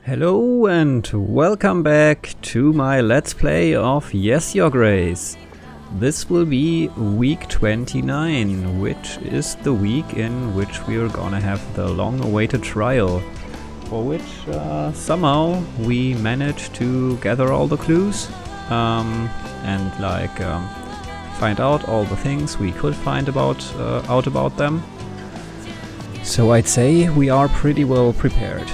Hello and welcome back to my Let's Play of Yes Your Grace. This will be week 29, which is the week in which we are gonna have the long-awaited trial, for which somehow we managed to gather all the clues and find out all the things we could find out about them. So I'd say we are pretty well prepared.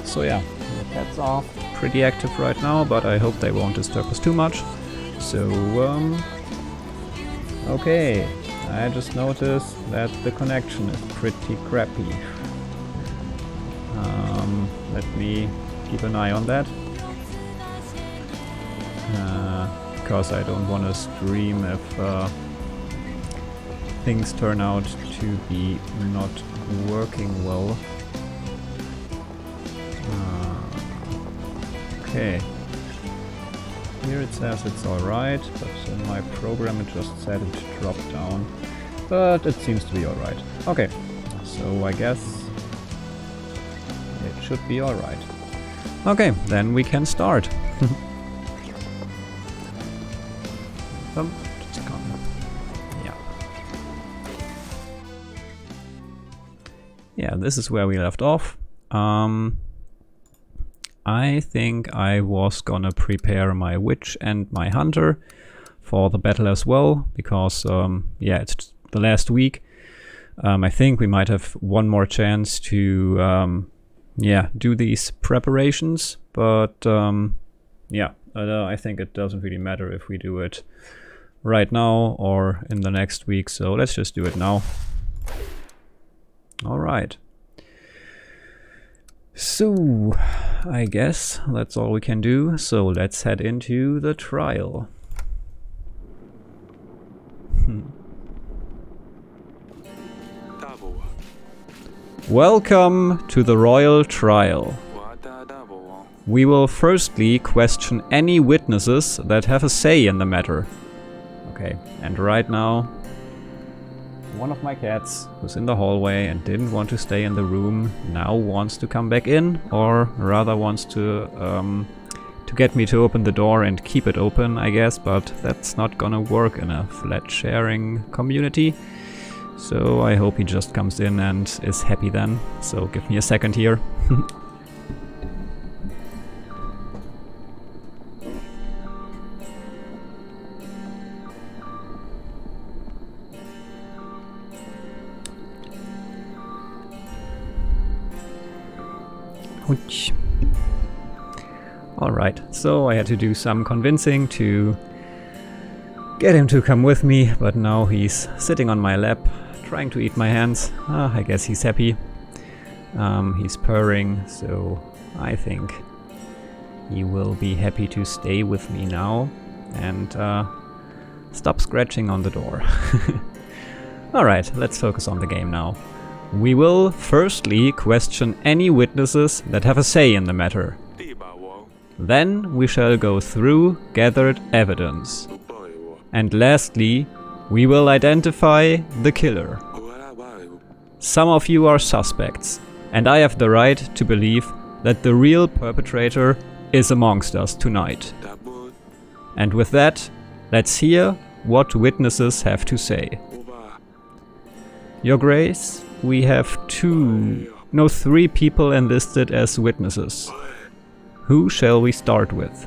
So yeah, the cats are pretty active right now, but I hope they won't disturb us too much. So, okay, I just noticed that the connection is pretty crappy. Let me keep an eye on that. Because I don't want to stream if things turn out to be not working well. Okay. Here it says it's alright, but in my program it just said it dropped down. But it seems to be alright. Okay, so I guess it should be alright. Okay, then we can start. Just come. Yeah. Yeah, this is where we left off. I think I was gonna prepare my witch and my hunter for the battle as well, because yeah, it's the last week. I think we might have one more chance to yeah, do these preparations, but yeah, I think it doesn't really matter if we do it right now or in the next week, so let's just do it now. All right. So, I guess that's all we can do, so let's head into the trial. Welcome to the royal trial. We will firstly question any witnesses that have a say in the matter. Okay, and right now, one of my cats, who's in the hallway and didn't want to stay in the room, now wants to come back in, or rather wants to get me to open the door and keep it open, I guess, but that's not gonna work in a flat sharing community. So I hope he just comes in and is happy then. So give me a second here. Alright, so I had to do some convincing to get him to come with me, but now he's sitting on my lap, trying to eat my hands. I guess he's happy. He's purring, so I think he will be happy to stay with me now and stop scratching on the door. Alright, let's focus on the game now. We will firstly question any witnesses that have a say in the matter. Then we shall go through gathered evidence. And lastly, we will identify the killer. Some of you are suspects, and I have the right to believe that the real perpetrator is amongst us tonight. And with that, let's hear what witnesses have to say. Your Grace, we have three people enlisted as witnesses. Who shall we start with?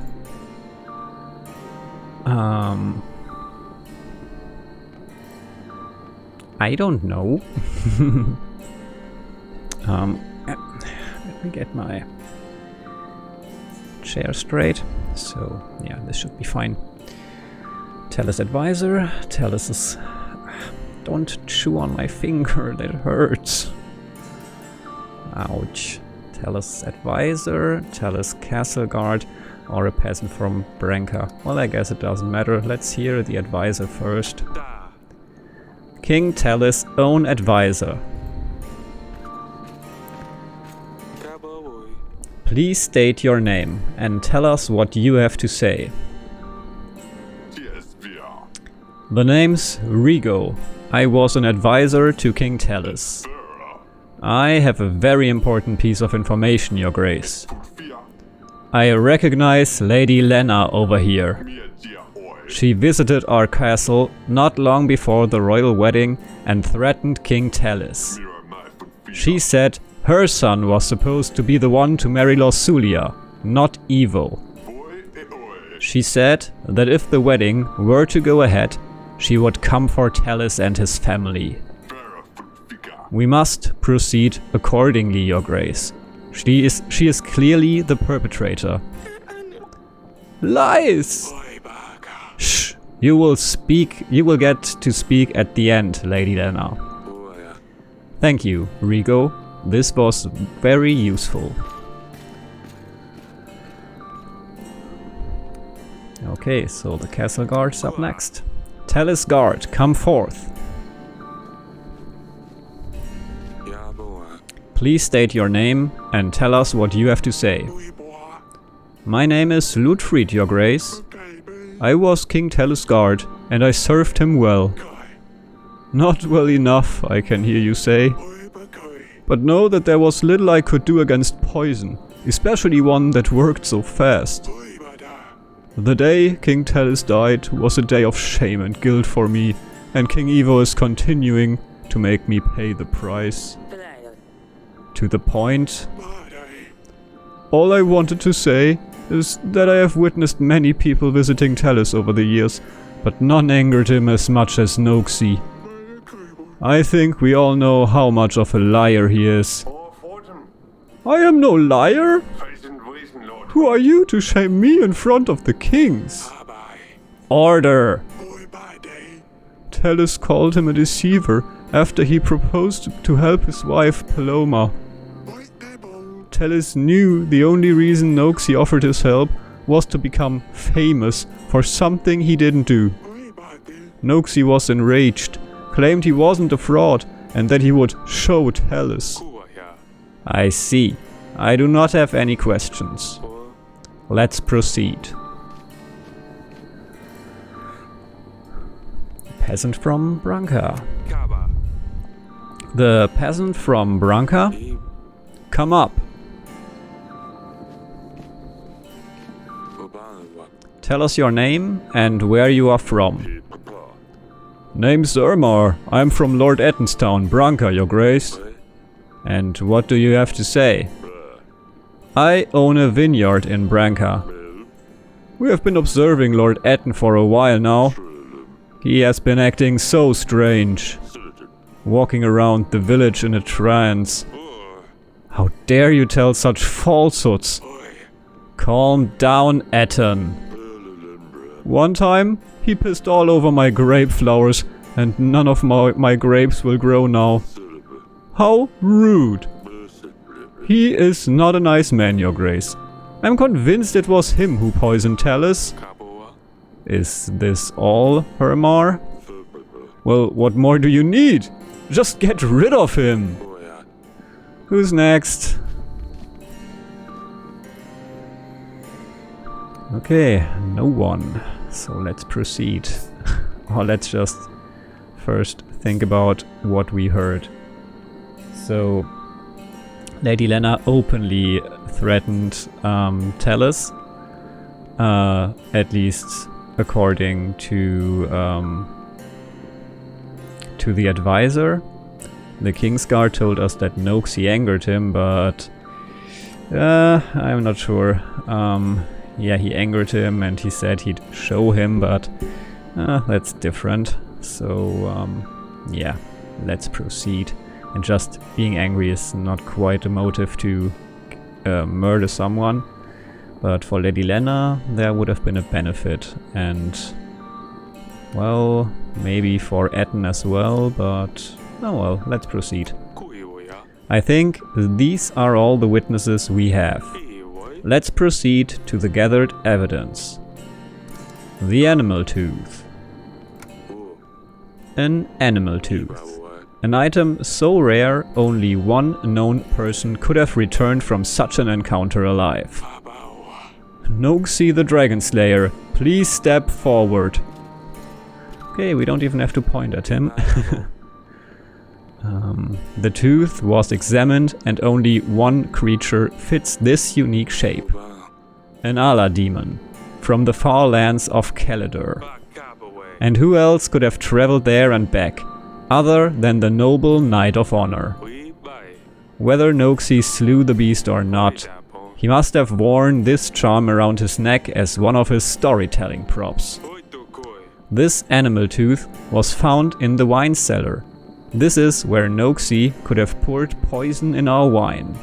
I don't know. Let me get my chair straight. So, yeah, this should be fine. Tellus advisor. Tellus is... Don't chew on my finger, that hurts. Ouch. Tellus advisor, Tellus castle guard, or a peasant from Breanna. Well, I guess it doesn't matter. Let's hear the advisor first. King Tellus' own advisor. Please state your name and tell us what you have to say. The name's Rigo. I was an advisor to King Tellus. I have a very important piece of information, Your Grace. I recognize Lady Lena over here. She visited our castle not long before the royal wedding and threatened King Talis. She said her son was supposed to be the one to marry Lorsulia, not Evo. She said that if the wedding were to go ahead, she would come for Talis and his family. We must proceed accordingly, Your Grace. She is clearly the perpetrator. Lies! Shh! You will get to speak at the end, Lady Lena. Thank you, Rigo. This was very useful. Okay, so the castle guard's up next. Talis guard, come forth. Please state your name and tell us what you have to say. My name is Ludfried, Your Grace. I was King Talis' guard and I served him well. Not well enough, I can hear you say. But know that there was little I could do against poison, especially one that worked so fast. The day King Talis died was a day of shame and guilt for me, and King Evo is continuing to make me pay the price. To the point. All I wanted to say is that I have witnessed many people visiting Talis over the years, but none angered him as much as Noxie. I think we all know how much of a liar he is. I am no liar! Who are you to shame me in front of the kings? Order! Talis called him a deceiver after he proposed to help his wife Paloma. Talis knew the only reason Noxie offered his help was to become famous for something he didn't do. Noxie was enraged, claimed he wasn't a fraud and that he would show Talis. I see. I do not have any questions. Let's proceed. Peasant from Branca. The peasant from Branca? Come up. Tell us your name and where you are from. Name's Ermar. I'm from Lord Ettenstown, Branca, Your Grace. And what do you have to say? I own a vineyard in Branca. We have been observing Lord Etten for a while now. He has been acting so strange. Walking around the village in a trance. How dare you tell such falsehoods? Calm down, Etten. One time, he pissed all over my grape flowers and none of my grapes will grow now. How rude. He is not a nice man, Your Grace. I'm convinced it was him who poisoned Talis. Is this all, Hermar? Well, what more do you need? Just get rid of him! Who's next? Okay, no one. So let's proceed. Or let's just first think about what we heard. So, Lady Lena openly threatened Talis, at least according to the advisor. The Kingsguard told us that Noxie angered him, but I'm not sure. Yeah, he angered him and he said he'd show him, but that's different. So, yeah, let's proceed. And just being angry is not quite a motive to murder someone. But for Lady Lena, there would have been a benefit. And, well, maybe for Etten as well, but oh well, let's proceed. I think these are all the witnesses we have. Let's proceed to the gathered evidence. The animal tooth. An animal tooth. An item so rare, only one known person could have returned from such an encounter alive. Noxie the Dragon Slayer, please step forward. Okay, we don't even have to point at him. The tooth was examined and only one creature fits this unique shape. An Allah demon from the far lands of Calidor. And who else could have traveled there and back, other than the noble Knight of Honor? Whether Noxie slew the beast or not, he must have worn this charm around his neck as one of his storytelling props. This animal tooth was found in the wine cellar. This is where Noxie could have poured poison in our wine.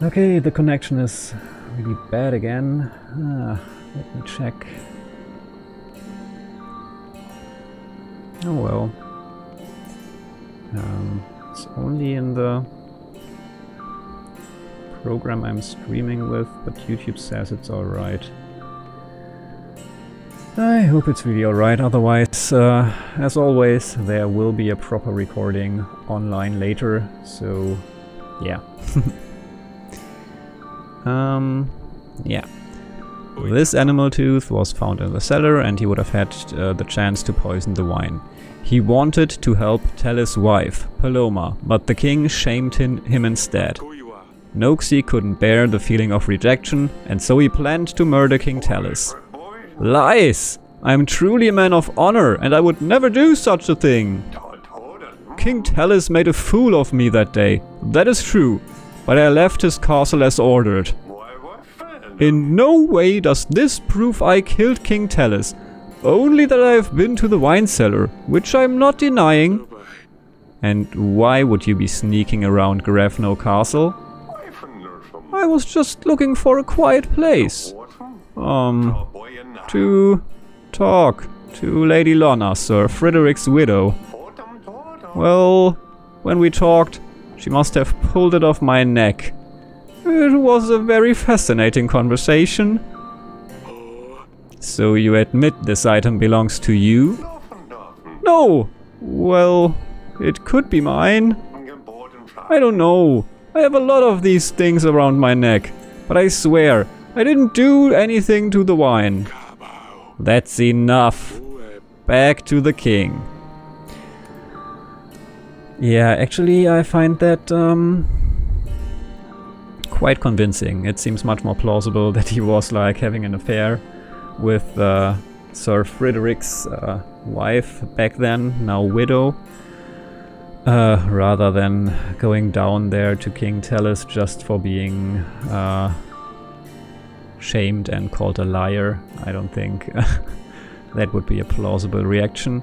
Okay, the connection is really bad again. Let me check. Oh well. It's only in the program I'm streaming with, but YouTube says it's alright. I hope it's really alright, otherwise, as always, there will be a proper recording online later, so yeah. Yeah. This animal tooth was found in the cellar and he would have had the chance to poison the wine. He wanted to help Tellis' wife, Paloma, but the king shamed him instead. Noxie couldn't bear the feeling of rejection, and so he planned to murder King Tellis. Lies! I am truly a man of honor, and I would never do such a thing! King Tellis made a fool of me that day, that is true, but I left his castle as ordered. In no way does this prove I killed King Tellis, only that I have been to the wine cellar, which I am not denying. And why would you be sneaking around Grevno Castle? I was just looking for a quiet place. To talk to Lady Lonna, Sir Frederick's widow. Well, when we talked, she must have pulled it off my neck. It was a very fascinating conversation. So you admit this item belongs to you? No! Well, it could be mine. I don't know. I have a lot of these things around my neck, but I swear, I didn't do anything to the wine. That's enough. Back to the king. Yeah, actually I find that quite convincing. It seems much more plausible that he was like having an affair with Sir Frederick's wife back then, now widow. Rather than going down there to King Tellis just for being shamed and called a liar. I don't think that would be a plausible reaction.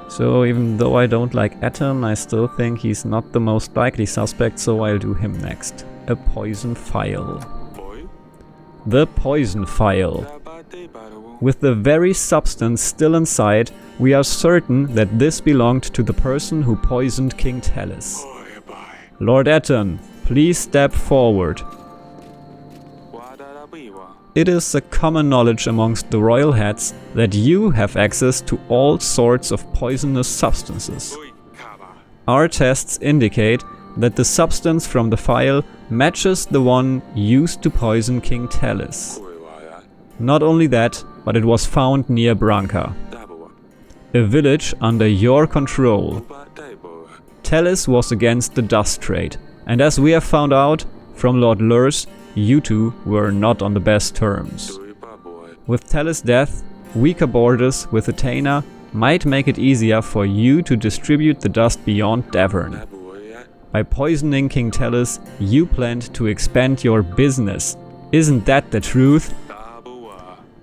So even though I don't like Atom, I still think he's not the most likely suspect, so I'll do him next. A poison phial. The poison phial. With the very substance still inside, we are certain that this belonged to the person who poisoned King Tellis. Lord Atom, please step forward. It is a common knowledge amongst the royal heads that you have access to all sorts of poisonous substances. Our tests indicate that the substance from the phial matches the one used to poison King Tellis. Not only that, but it was found near Branca, a village under your control. Tellis was against the dust trade, and as we have found out from Lord Lurs, you two were not on the best terms. With Tellis' death, weaker borders with Athena might make it easier for you to distribute the dust beyond Davern. By poisoning King Tellis, you planned to expand your business. Isn't that the truth?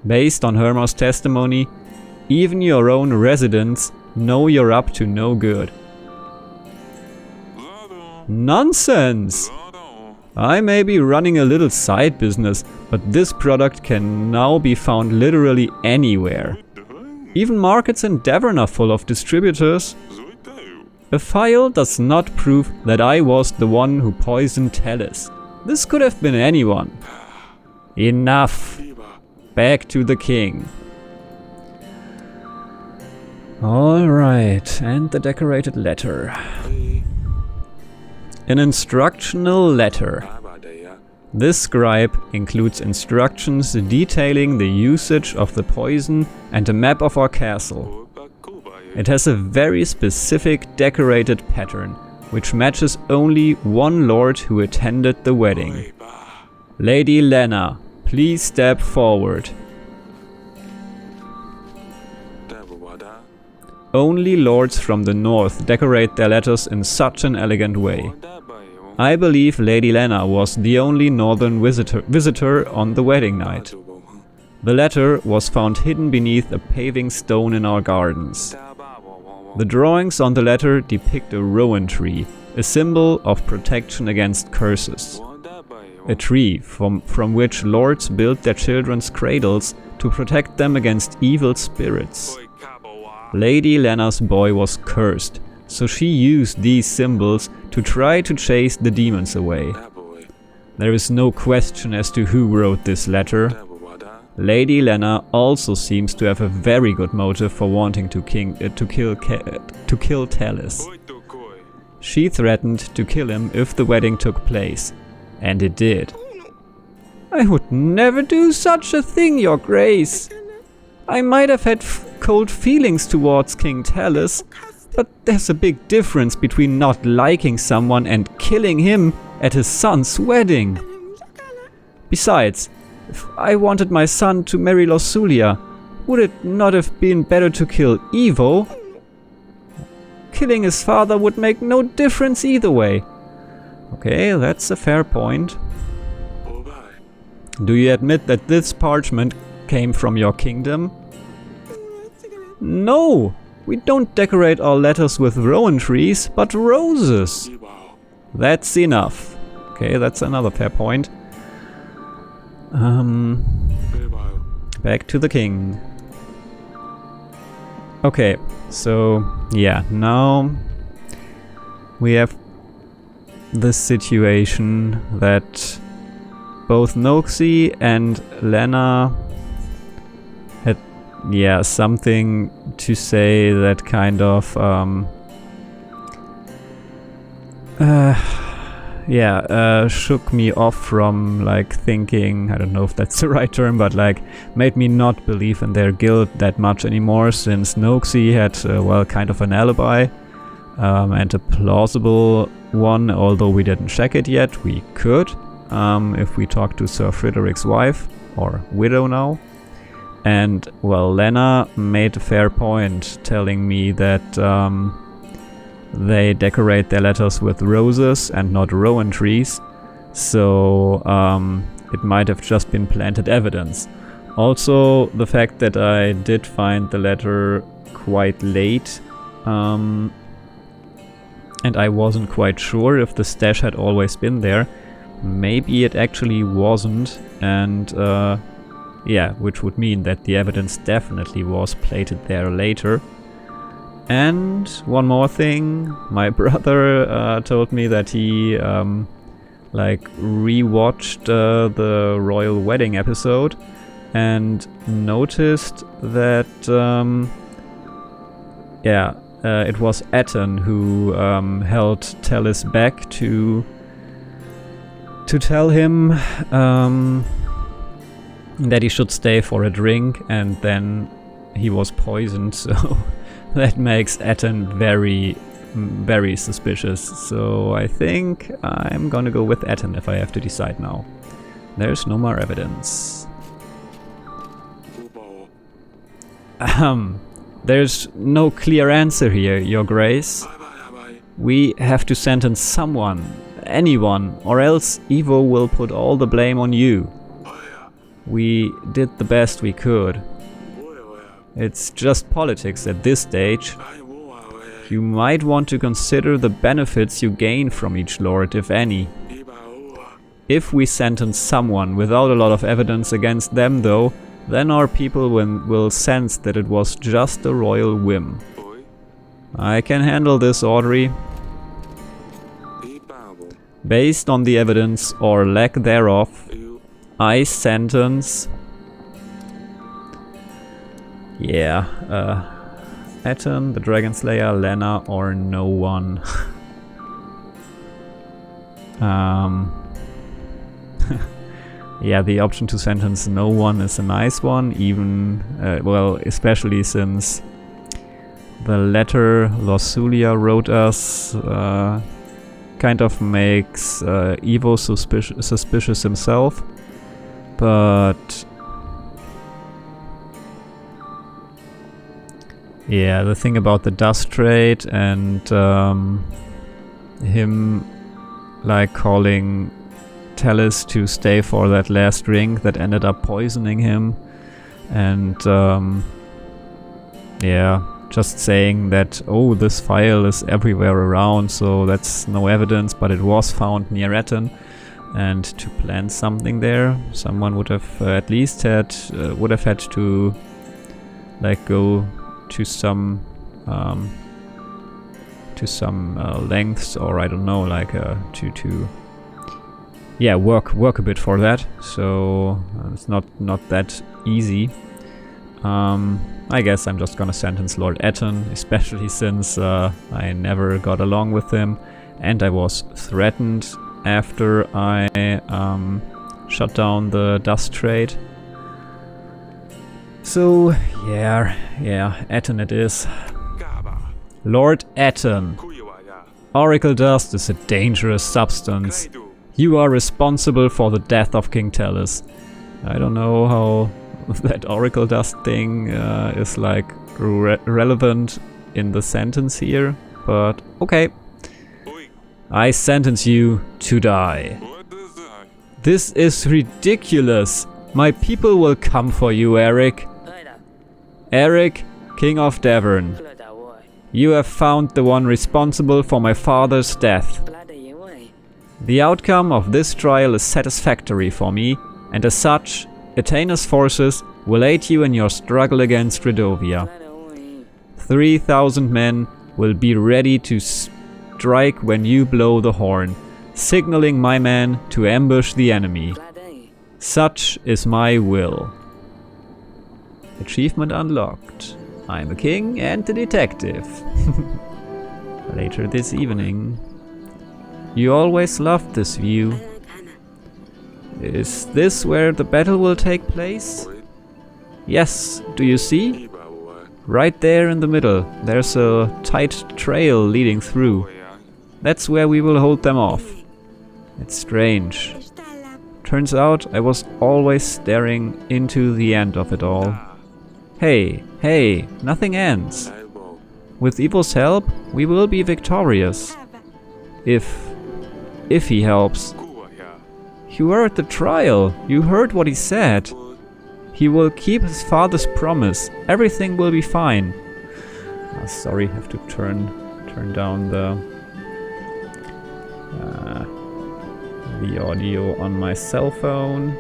Based on Hermos' testimony, even your own residents know you're up to no good. Nonsense! I may be running a little side business, but this product can now be found literally anywhere. Even markets in Davern are full of distributors. A phial does not prove that I was the one who poisoned Tellis. This could have been anyone. Enough! Back to the king. Alright, and the decorated letter. An instructional letter. This scribe includes instructions detailing the usage of the poison and a map of our castle. It has a very specific decorated pattern, which matches only one lord who attended the wedding. Lady Lena, please step forward. Only lords from the north decorate their letters in such an elegant way. I believe Lady Lena was the only northern visitor on the wedding night. The letter was found hidden beneath a paving stone in our gardens. The drawings on the letter depict a rowan tree, a symbol of protection against curses. A tree from which lords built their children's cradles to protect them against evil spirits. Lady Lena's boy was cursed, so she used these symbols to try to chase the demons away. There is no question as to who wrote this letter. Lady Lena also seems to have a very good motive for wanting to kill Talis. She threatened to kill him if the wedding took place, and it did. I would never do such a thing, Your Grace. I might have had cold feelings towards King Talis, but there's a big difference between not liking someone and killing him at his son's wedding. Besides, if I wanted my son to marry Losulia, would it not have been better to kill Evo? Killing his father would make no difference either way. Okay, that's a fair point. Do you admit that this parchment came from your kingdom? No! We don't decorate our letters with rowan trees, but roses. That's enough. Okay, that's another fair point. Back to the king. Okay, so yeah, now we have this situation that both Noxie and Lena had, yeah, something to say that kind of shook me off from like thinking, I don't know if that's the right term, but like made me not believe in their guilt that much anymore, since Noxie had well, kind of an alibi and a plausible one, although we didn't check it yet. We could if we talk to Sir Frederick's wife, or widow now. And well, Lena made a fair point telling me that they decorate their letters with roses and not rowan trees, so it might have just been planted evidence. Also, the fact that I did find the letter quite late, and I wasn't quite sure if the stash had always been there. Maybe it actually wasn't, and yeah, which would mean that the evidence definitely was plated there later. And one more thing, my brother told me that he like rewatched the royal wedding episode and noticed that it was Aten who held Talis back to tell him that he should stay for a drink, and then he was poisoned, so that makes Aten very, very suspicious. So I think I'm gonna go with Aten if I have to decide now. There's no more evidence. There's no clear answer here, Your Grace. We have to sentence someone, anyone, or else Evo will put all the blame on you. We did the best we could. It's just politics at this stage. You might want to consider the benefits you gain from each lord, if any. If we sentence someone without a lot of evidence against them, though, then our people will sense that it was just a royal whim. I can handle this, Audrey. Based on the evidence, or lack thereof, I sentence... yeah, Aten, the Dragon Slayer, Lena, or no one. Yeah, the option to sentence no one is a nice one, even, well, especially since the letter Lorsulia wrote us kind of makes Evo suspicious himself, but yeah, the thing about the dust trade and him like calling Talis to stay for that last drink that ended up poisoning him, and yeah, just saying that, oh, this file is everywhere around, so that's no evidence, but it was found near Etten, and to plant something there, someone would have at least had to like go to some lengths, or I don't know, like to yeah, work a bit for that. So it's not that easy. I guess I'm just gonna sentence Lord Etten, especially since I never got along with him, and I was threatened after I shut down the dust trade. So yeah, Etten it is. Lord Etten, Oracle dust is a dangerous substance. You are responsible for the death of King Talis. I don't know how that Oracle dust thing is like relevant in the sentence here, but okay. I sentence you to die. This is ridiculous. My people will come for you, Eric. Eric, King of Davern. You have found the one responsible for my father's death. The outcome of this trial is satisfactory for me, and as such, Atena's forces will aid you in your struggle against Radovia. 3,000 men will be ready to strike when you blow the horn, signaling my men to ambush the enemy. Such is my will. Achievement unlocked. I'm a king and a detective. Later this evening. You always loved this view. Is this where the battle will take place? Yes, do you see? Right there in the middle, there's a tight trail leading through. That's where we will hold them off. It's strange. Turns out I was always staring into the end of it all. Hey, nothing ends. With Evo's help, we will be victorious. If he helps. You were at the trial. You heard what he said. He will keep his father's promise. Everything will be fine. Sorry, I have to turn down the audio on my cell phone.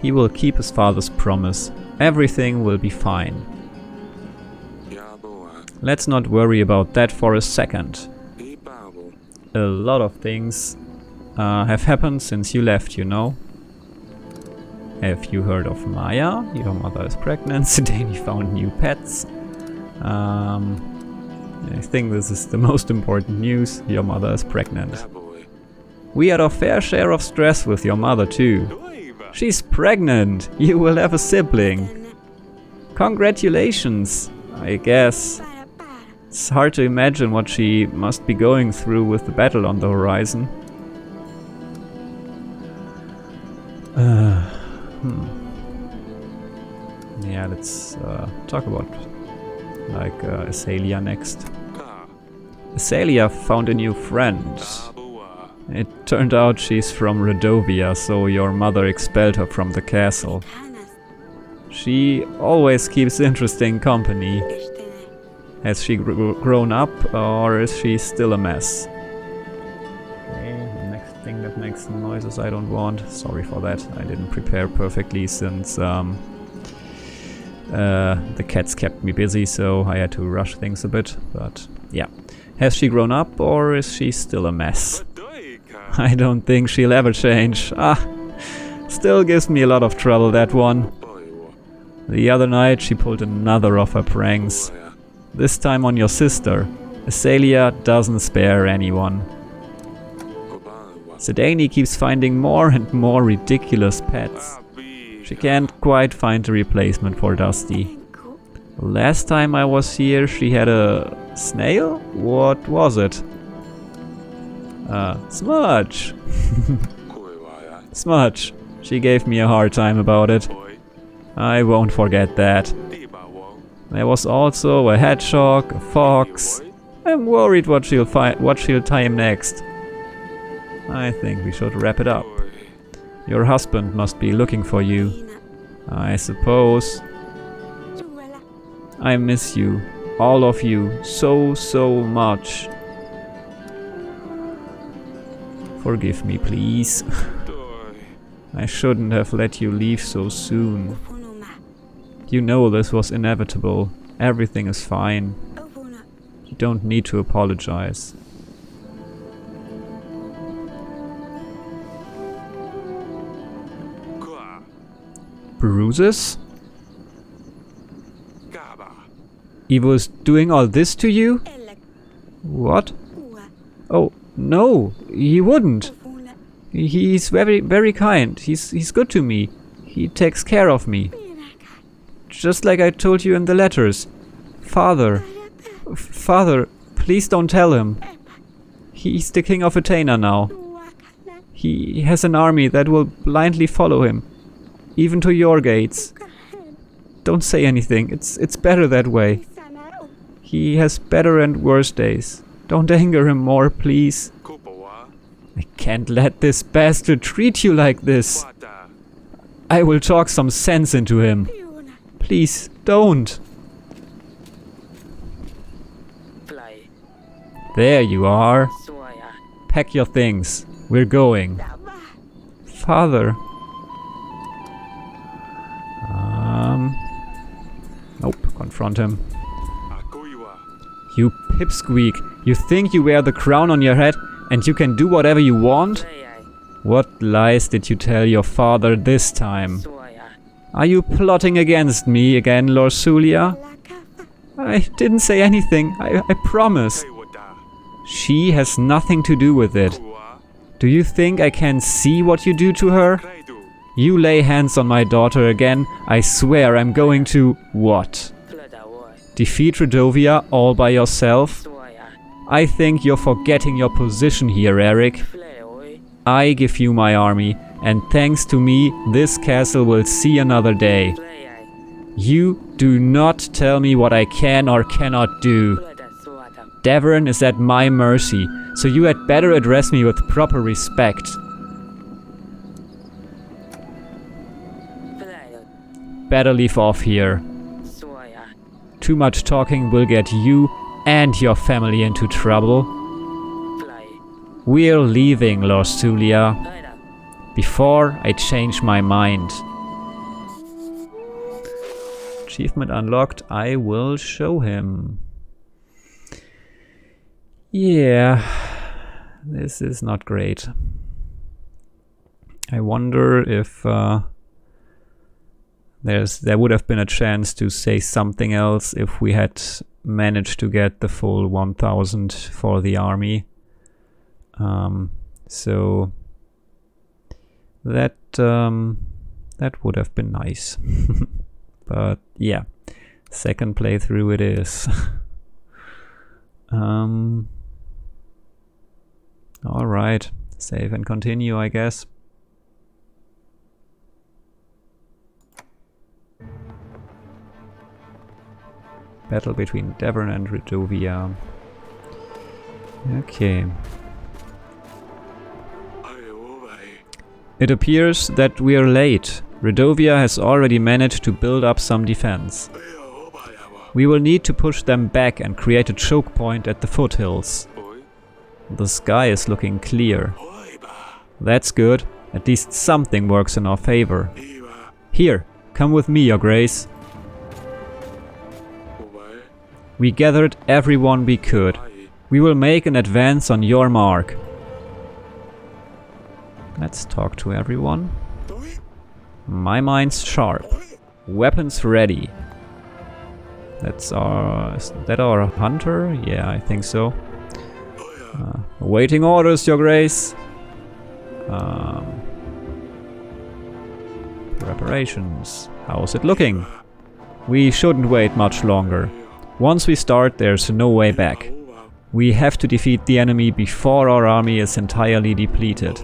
He will keep his father's promise. Everything will be fine. Let's not worry about that for a second. A lot of things have happened since you left, you know. Have you heard of Maya? Your mother is pregnant. Sidani found new pets. I think this is the most important news. Your mother is pregnant. We had our fair share of stress with your mother too. She's pregnant! You will have a sibling! Congratulations! I guess. It's hard to imagine what she must be going through with the battle on the horizon. Yeah, let's talk about like Asalia next. Asalia found a new friend. It turned out she's from Radovia, so your mother expelled her from the castle. She always keeps interesting company. Has she grown up, or is she still a mess? Okay, the next thing that makes noises I don't want. Sorry for that, I didn't prepare perfectly since the cats kept me busy, so I had to rush things a bit, but yeah. Has she grown up, or is she still a mess? I don't think she'll ever change. Still gives me a lot of trouble, that one. The other night she pulled another of her pranks. This time on your sister. Asalia doesn't spare anyone. Sidani keeps finding more and more ridiculous pets. She can't quite find a replacement for Dusty. Last time I was here, she had a snail? What was it? Smudge. Smudge. She gave me a hard time about it. I won't forget that. There was also a hedgehog, a fox. I'm worried what she'll time next. I think we should wrap it up. Your husband must be looking for you. I suppose. I miss you. All of you. So, so much. Forgive me, please. I shouldn't have let you leave so soon. You know this was inevitable. Everything is fine. You don't need to apologize. Bruises? He was doing all this to you? What? Oh, no, he wouldn't. He's very, very kind. He's good to me. He takes care of me. Just like I told you in the letters. Father, please don't tell him. He's the king of Athena now. He has an army that will blindly follow him, even to your gates. Don't say anything. It's better that way. He has better and worse days. Don't anger him more, please. I can't let this bastard treat you like this. I will talk some sense into him. Please, don't. There you are. Pack your things. We're going. Father. Nope, confront him. You pipsqueak. You think you wear the crown on your head and you can do whatever you want? What lies did you tell your father this time? Are you plotting against me again, Lord Sulia? I didn't say anything, I promise. She has nothing to do with it. Do you think I can see what you do to her? You lay hands on my daughter again, I swear I'm going to... what? Defeat Radovia all by yourself? I think you're forgetting your position here, Eric. I give you my army, and thanks to me, this castle will see another day. You do not tell me what I can or cannot do. Devon is at my mercy, so you had better address me with proper respect. Better leave off here. Too much talking will get you and your family into trouble. We're leaving, Lord Sulia. Before I change my mind. Achievement unlocked. I will show him. Yeah, this is not great. I wonder if there would have been a chance to say something else if we had managed to get the full 1000 for the army. So that would have been nice. But yeah, second playthrough it is. Alright, save and continue, I guess. Battle between Devon and Radovia. Okay. It appears that we are late. Radovia has already managed to build up some defense. We will need to push them back and create a choke point at the foothills. The sky is looking clear. That's good. At least something works in our favor. Here, come with me, Your Grace. We gathered everyone we could. We will make an advance on your mark. Let's talk to everyone. My mind's sharp. Weapons ready. Is that our hunter? Yeah, I think so. Awaiting orders, Your Grace. Preparations. How's it looking? We shouldn't wait much longer. Once we start, there's no way back. We have to defeat the enemy before our army is entirely depleted.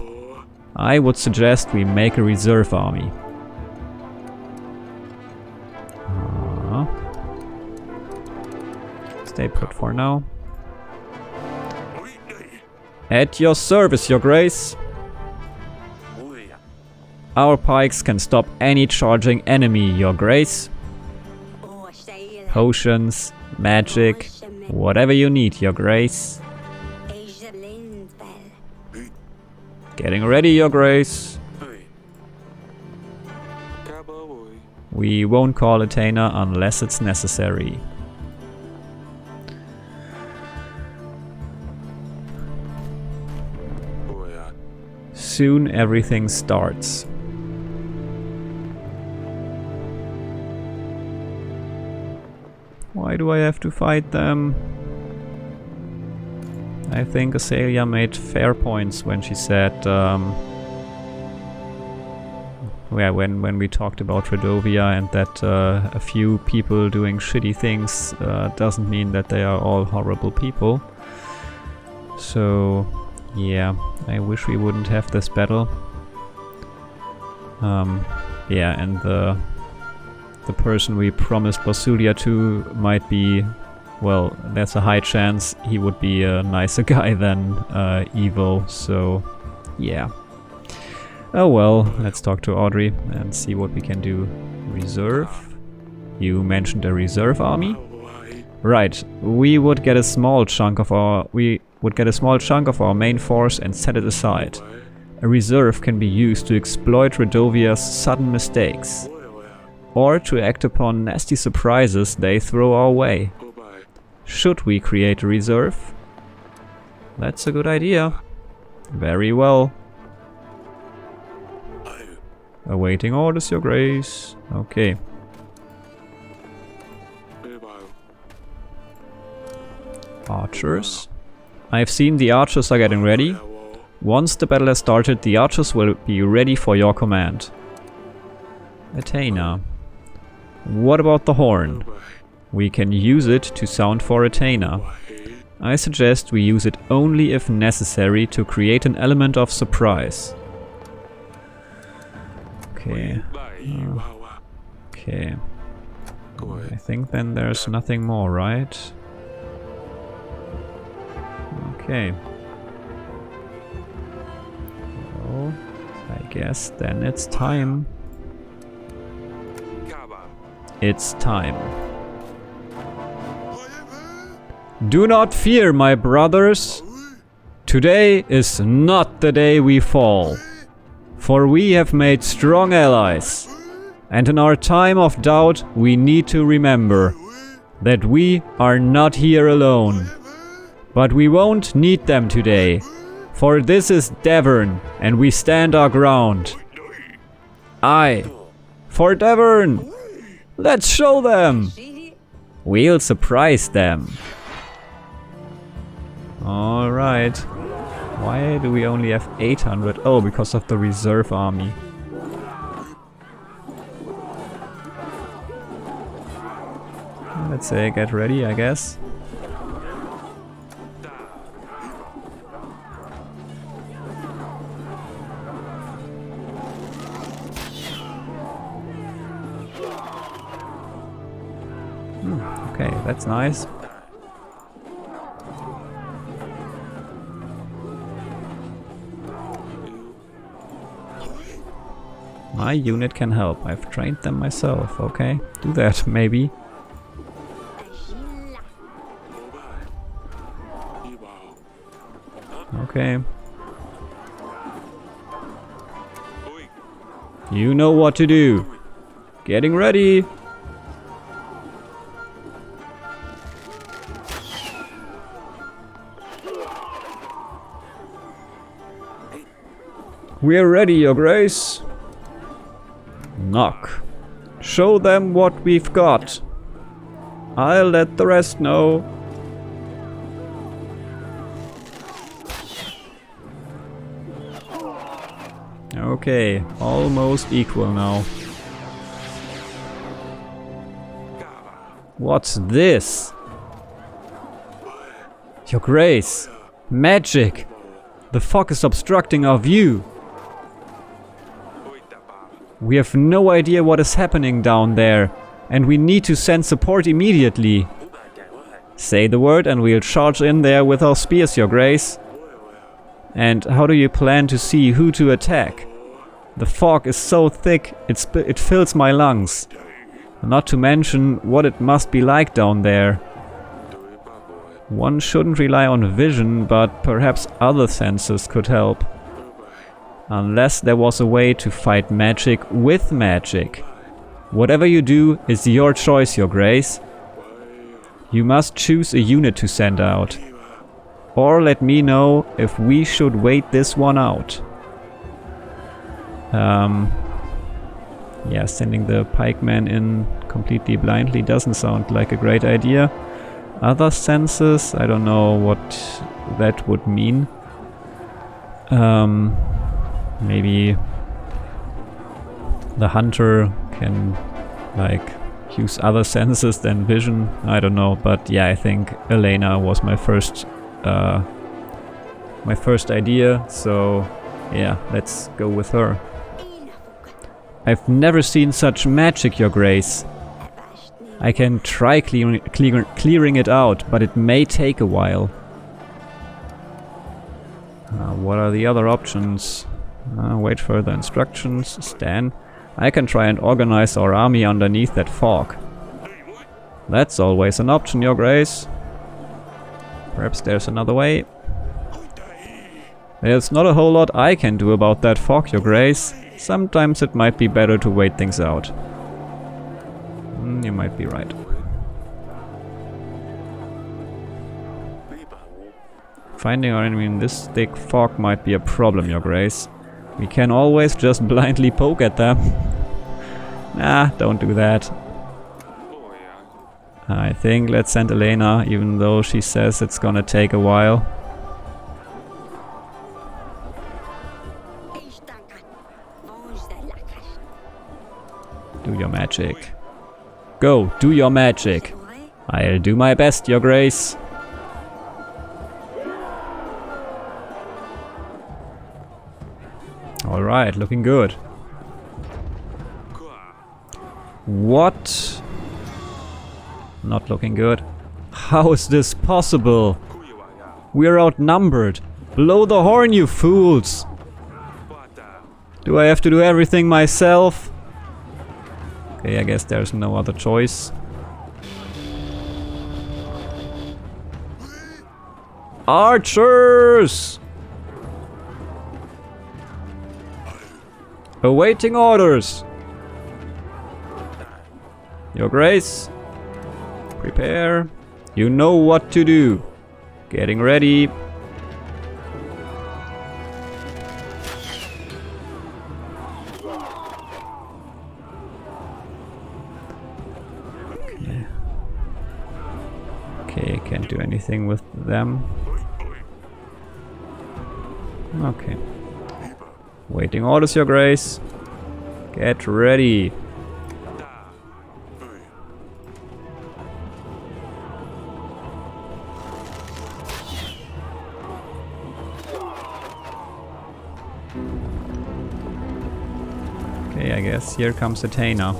I would suggest we make a reserve army. Stay put for now. At your service, Your Grace. Our pikes can stop any charging enemy, Your Grace. Potions, magic, whatever you need, Your Grace. Getting ready, Your Grace. We won't call Athena unless it's necessary. Soon everything starts. Why do I have to fight them? I think Azalea made fair points when she said, when we talked about Radovia and that a few people doing shitty things doesn't mean that they are all horrible people. So, yeah, I wish we wouldn't have this battle. Yeah, and the person we promised Basulia to might be, well, there's a high chance he would be a nicer guy than Evo, so yeah. Oh well, let's talk to Audrey and see what we can do. Reserve? You mentioned a reserve army? Right, we would get a small chunk of our main force and set it aside. A reserve can be used to exploit Radovia's sudden mistakes, or to act upon nasty surprises they throw our way. Should we create a reserve? That's a good idea. Very well. Awaiting orders, Your Grace. Okay. Archers. I've seen the archers are getting ready. Once the battle has started, the archers will be ready for your command. Athena. What about the horn? We can use it to sound for Athena. I suggest we use it only if necessary to create an element of surprise. Okay. Okay. I think then there's nothing more, right? Okay. Well, I guess then it's time. It's time. Do not fear, my brothers. Today is not the day we fall. For we have made strong allies. And in our time of doubt, we need to remember that we are not here alone. But we won't need them today. For this is Devon, and we stand our ground. Aye, for Devon! Let's show them! We'll surprise them. Alright. Why do we only have 800? Oh, because of the reserve army. Let's say get ready, I guess. Okay, that's nice. My unit can help. I've trained them myself, okay? Do that, maybe. Okay. You know what to do. Getting ready. We're ready, Your Grace. Knock. Show them what we've got. I'll let the rest know. Okay, almost equal now. What's this? Your Grace! Magic! The fog is obstructing our view! We have no idea what is happening down there, and we need to send support immediately. Say the word and we'll charge in there with our spears, Your Grace. And how do you plan to see who to attack? The fog is so thick, it fills my lungs. Not to mention what it must be like down there. One shouldn't rely on vision, but perhaps other senses could help. Unless there was a way to fight magic with magic. Whatever you do is your choice, Your Grace. You must choose a unit to send out. Or let me know if we should wait this one out. Yeah, sending the pikemen in completely blindly doesn't sound like a great idea. Other senses, I don't know what that would mean. Maybe the hunter can like use other senses than vision. I don't know, but yeah, I think Elena was my first idea. So yeah, let's go with her. I've never seen such magic, Your Grace. I can try clearing it out, but it may take a while. What are the other options? Wait further instructions. Stan. I can try and organize our army underneath that fog. That's always an option, Your Grace. Perhaps there's another way. There's not a whole lot I can do about that fog, Your Grace. Sometimes it might be better to wait things out. You might be right. Finding our enemy in this thick fog might be a problem, Your Grace. We can always just blindly poke at them. Nah, don't do that. I think let's send Elena, even though she says it's gonna take a while. Do your magic. Go, do your magic. I'll do my best, Your Grace. Alright, looking good. What? Not looking good. How is this possible? We're outnumbered. Blow the horn, you fools! Do I have to do everything myself? Okay, I guess there's no other choice. Archers! Awaiting orders! Your Grace, prepare. You know what to do. Getting ready. Okay, can't do anything with them. Okay. Waiting orders, Your Grace. Get ready. Okay, I guess here comes Athena.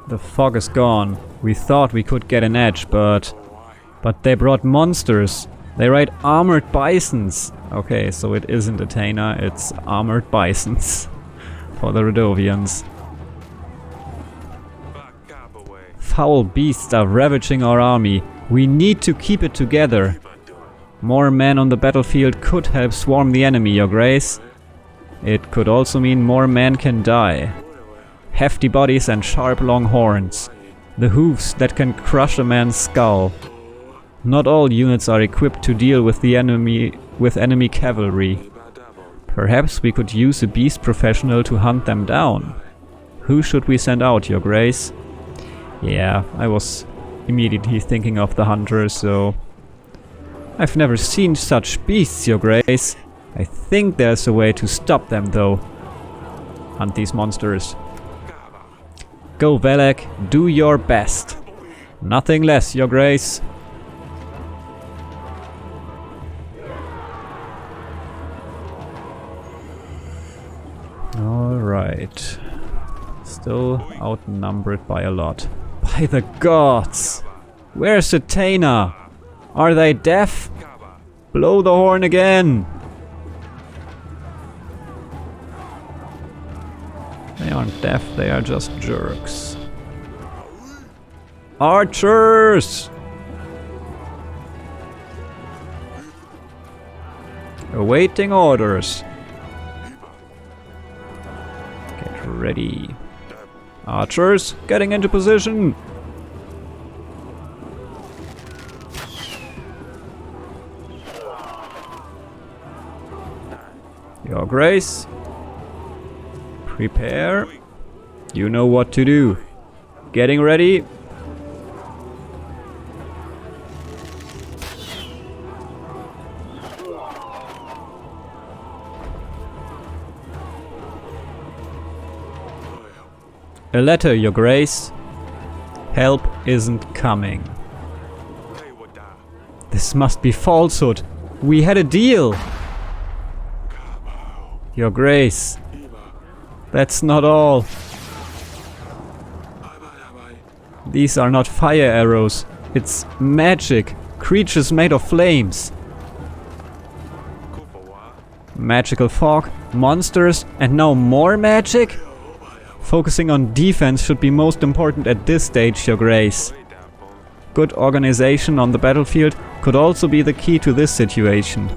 The fog is gone. We thought we could get an edge, but they brought monsters. They ride armored bisons. Okay, so it isn't Athena, it's armored bisons for the Radovians. Foul beasts are ravaging our army. We need to keep it together. More men on the battlefield could help swarm the enemy, Your Grace. It could also mean more men can die. Hefty bodies and sharp long horns. The hoofs that can crush a man's skull. Not all units are equipped to deal with the enemy cavalry. Perhaps we could use a beast professional to hunt them down. Who should we send out, Your Grace? Yeah, I was immediately thinking of the hunter, so... I've never seen such beasts, Your Grace. I think there's a way to stop them, though. Hunt these monsters. Go, Velek, do your best. Nothing less, Your Grace. Alright. Still outnumbered by a lot. By the gods! Where's Athena? Are they deaf? Blow the horn again! They aren't deaf, they are just jerks. Archers! Awaiting orders. Get ready. Archers, getting into position. Your Grace. Prepare. You know what to do. Getting ready. A letter, Your Grace. Help isn't coming. This must be falsehood. We had a deal. Your Grace. That's not all. These are not fire arrows. It's magic. Creatures made of flames. Magical fog, monsters, and now more magic? Focusing on defense should be most important at this stage, Your Grace. Good organization on the battlefield could also be the key to this situation.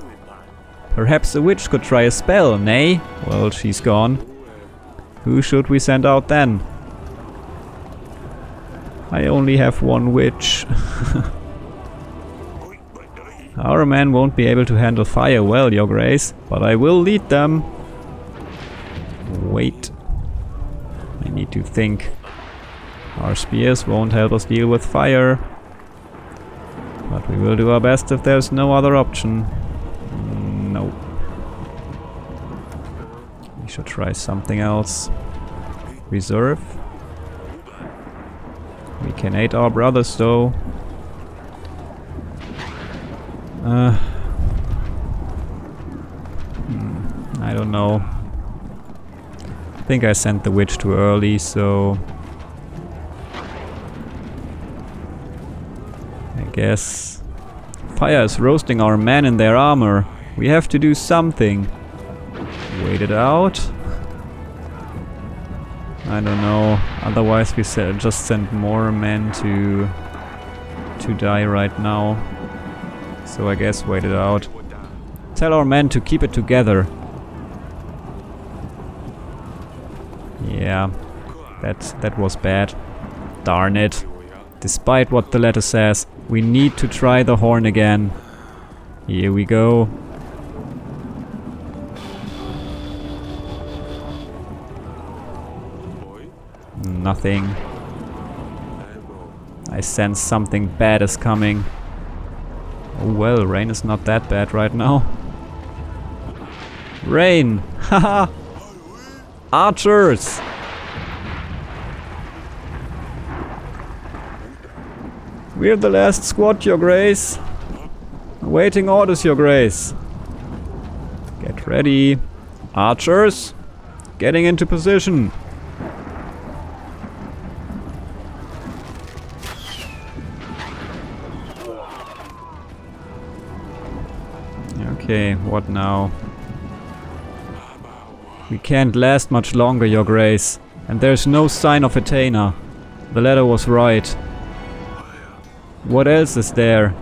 Perhaps a witch could try a spell, nay? Well, she's gone. Who should we send out then? I only have one witch. Our men won't be able to handle fire well, Your Grace, but I will lead them. Wait. I need to think. Our spears won't help us deal with fire. But we will do our best if there's no other option. No. We should try something else. Reserve. We can aid our brothers though. I don't know. I think I sent the witch too early, so I guess fire is roasting our men in their armor. We have to do something. Wait it out. I don't know. Otherwise we just send more men to die right now. So I guess wait it out. Tell our men to keep it together. Yeah, that was bad. Darn it. Despite what the letter says, we need to try the horn again. Here we go. Nothing. I sense something bad is coming. Oh well, rain is not that bad right now. Rain! Haha! Archers! We're the last squad, Your Grace. Awaiting orders, Your Grace. Get ready. Archers! Getting into position. Okay, what now? We can't last much longer, Your Grace. And there's no sign of Athena. The letter was right. What else is there?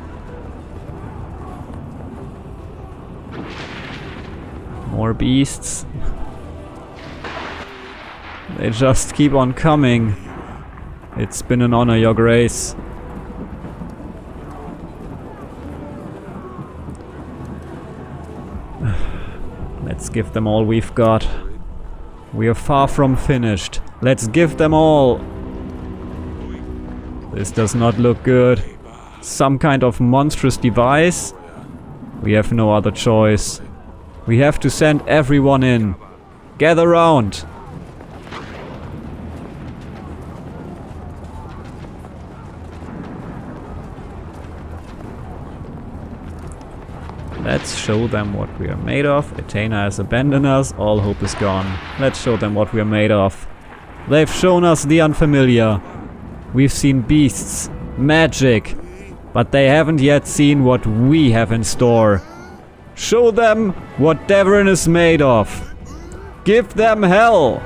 More beasts. They just keep on coming. It's been an honor, Your Grace. Let's give them all we've got. We are far from finished. Let's give them all. This does not look good. Some kind of monstrous device? We have no other choice. We have to send everyone in. Gather round. Let's show them what we are made of. Athena has abandoned us. All hope is gone. Let's show them what we are made of. They've shown us the unfamiliar. We've seen beasts, magic, but they haven't yet seen what we have in store. Show them what Devon is made of. Give them hell.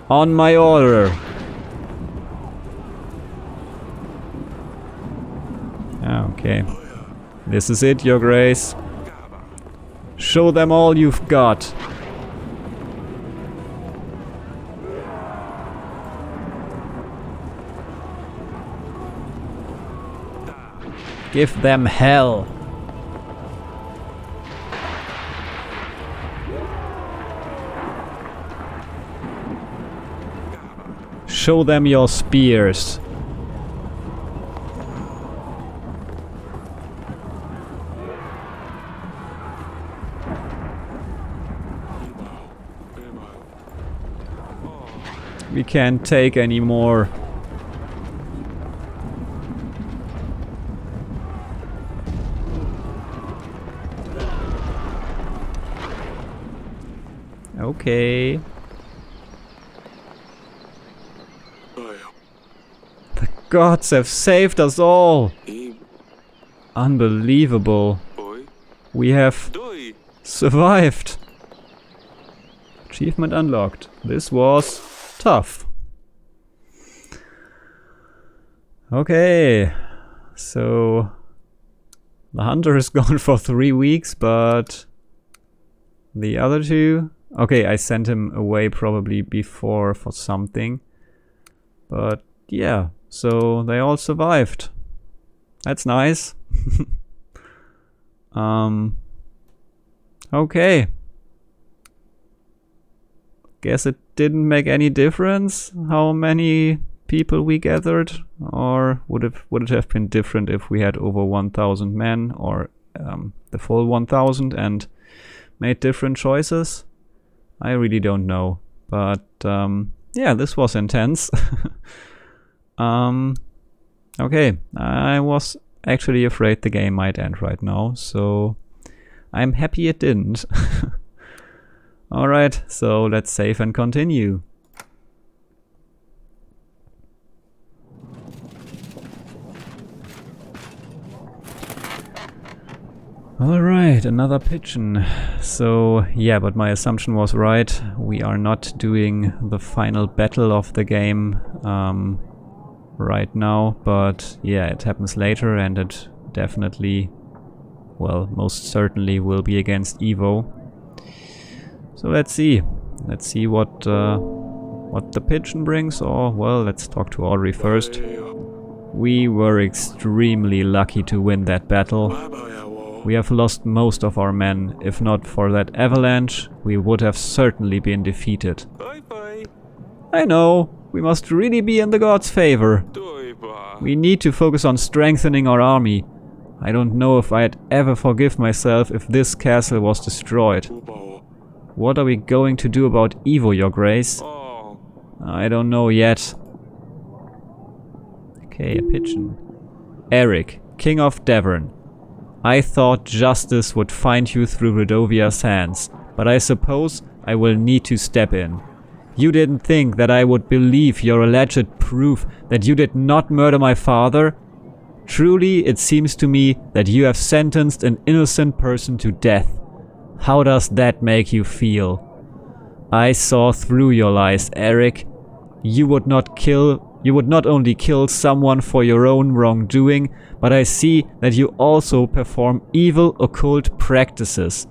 On my order. Okay. This is it, Your Grace. Show them all you've got. Give them hell. Show them your spears. We can't take any more. Okay. The gods have saved us all. Unbelievable. We have survived. Achievement unlocked. This was tough. Okay. So the hunter is gone for 3 weeks, but the other two... Okay, I sent him away probably before for something. But yeah, so they all survived. That's nice. Okay. Guess it didn't make any difference how many people we gathered, or would it have been different if we had over 1,000 men, or the full 1,000 and made different choices? I really don't know, but yeah, this was intense. Okay, I was actually afraid the game might end right now, so I'm happy it didn't. Alright, so let's save and continue. Alright, another pigeon. So, yeah, but my assumption was right. We are not doing the final battle of the game right now, but yeah, it happens later, and it definitely, well, most certainly will be against Evo. So let's see. Let's see what the pigeon brings, or, well, let's talk to Audrey first. We were extremely lucky to win that battle. We have lost most of our men. If not for that avalanche, we would have certainly been defeated. I know, we must really be in the gods' favor. We need to focus on strengthening our army. I don't know if I'd ever forgive myself if this castle was destroyed. What are we going to do about Evo, Your Grace? I don't know yet. Okay, a pigeon. Eric, King of Devon. I thought justice would find you through Radovia's hands, but I suppose I will need to step in. You didn't think that I would believe your alleged proof that you did not murder my father? Truly, it seems to me that you have sentenced an innocent person to death. How does that make you feel? I saw through your lies, Eric. You would not only kill someone for your own wrongdoing, but I see that you also perform evil occult practices.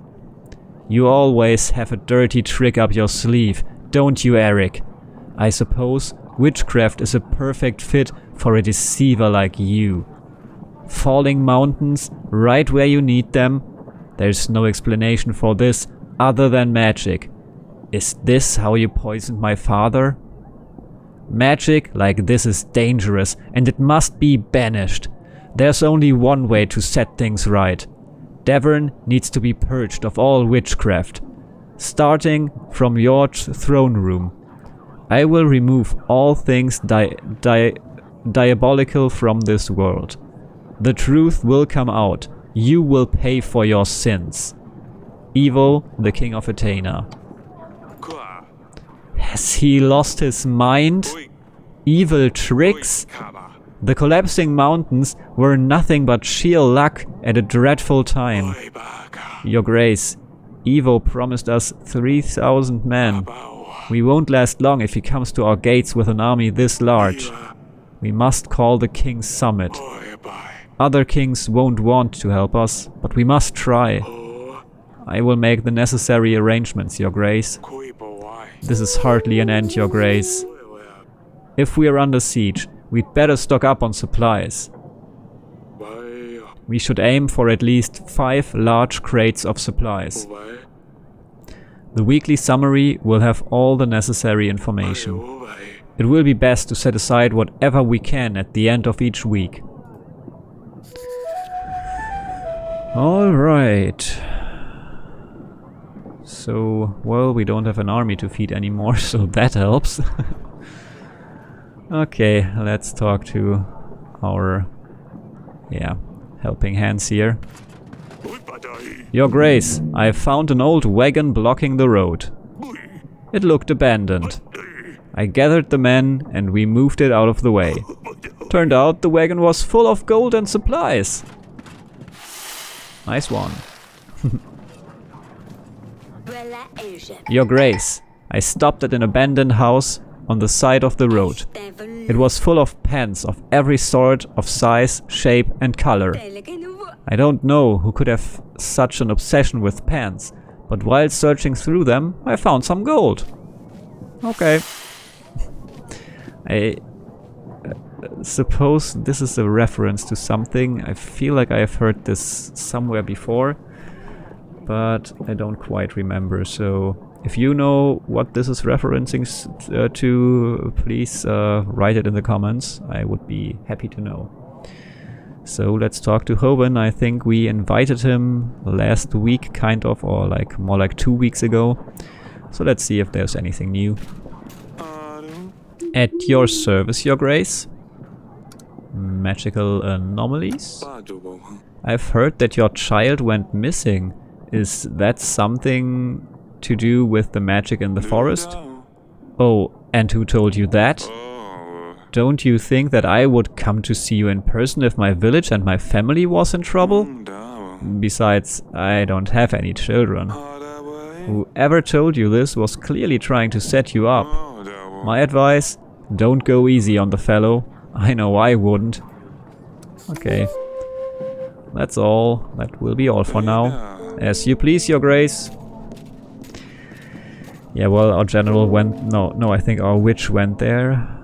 You always have a dirty trick up your sleeve, don't you, Eric? I suppose witchcraft is a perfect fit for a deceiver like you. Falling mountains right where you need them? There's no explanation for this other than magic. Is this how you poisoned my father? Magic like this is dangerous, and it must be banished. There's only one way to set things right. Devon needs to be purged of all witchcraft, starting from your throne room. I will remove all things diabolical from this world. The truth will come out. You will pay for your sins. Evo, the king of Athena. Has he lost his mind? Evil tricks? The collapsing mountains were nothing but sheer luck at a dreadful time. Your Grace, Evo promised us 3,000 men. We won't last long if he comes to our gates with an army this large. We must call the King's Summit. Other kings won't want to help us, but we must try. I will make the necessary arrangements, Your Grace. This is hardly an end, Your Grace. If we are under siege, we'd better stock up on supplies. We should aim for at least 5 large crates of supplies. The weekly summary will have all the necessary information. It will be best to set aside whatever we can at the end of each week. Alright. So, well, we don't have an army to feed anymore, so that helps. Okay, let's talk to our, helping hands here. Your Grace, I found an old wagon blocking the road. It looked abandoned. I gathered the men and we moved it out of the way. Turned out the wagon was full of gold and supplies. Nice one. Your Grace, I stopped at an abandoned house on the side of the road. It was full of pans of every sort of size, shape and color. I don't know who could have such an obsession with pans, but while searching through them, I found some gold. Okay. I suppose this is a reference to something. I feel like I have heard this somewhere before, but I don't quite remember. So if you know what this is referencing to, please write it in the comments. I would be happy to know. So let's talk to Hoban. I think we invited him last week, kind of, or like more like 2 weeks ago. So let's see if there's anything new. At your service, Your Grace. Magical anomalies. I've heard that your child went missing. Is that something to do with the magic in the forest? Oh, and who told you that? Don't you think that I would come to see you in person if my village and my family was in trouble? Besides, I don't have any children. Whoever told you this was clearly trying to set you up. My advice, don't go easy on the fellow. I know I wouldn't. Okay. That's all. That will be all for now. As you please, Your Grace. Yeah, well, our general went... No, I think our witch went there.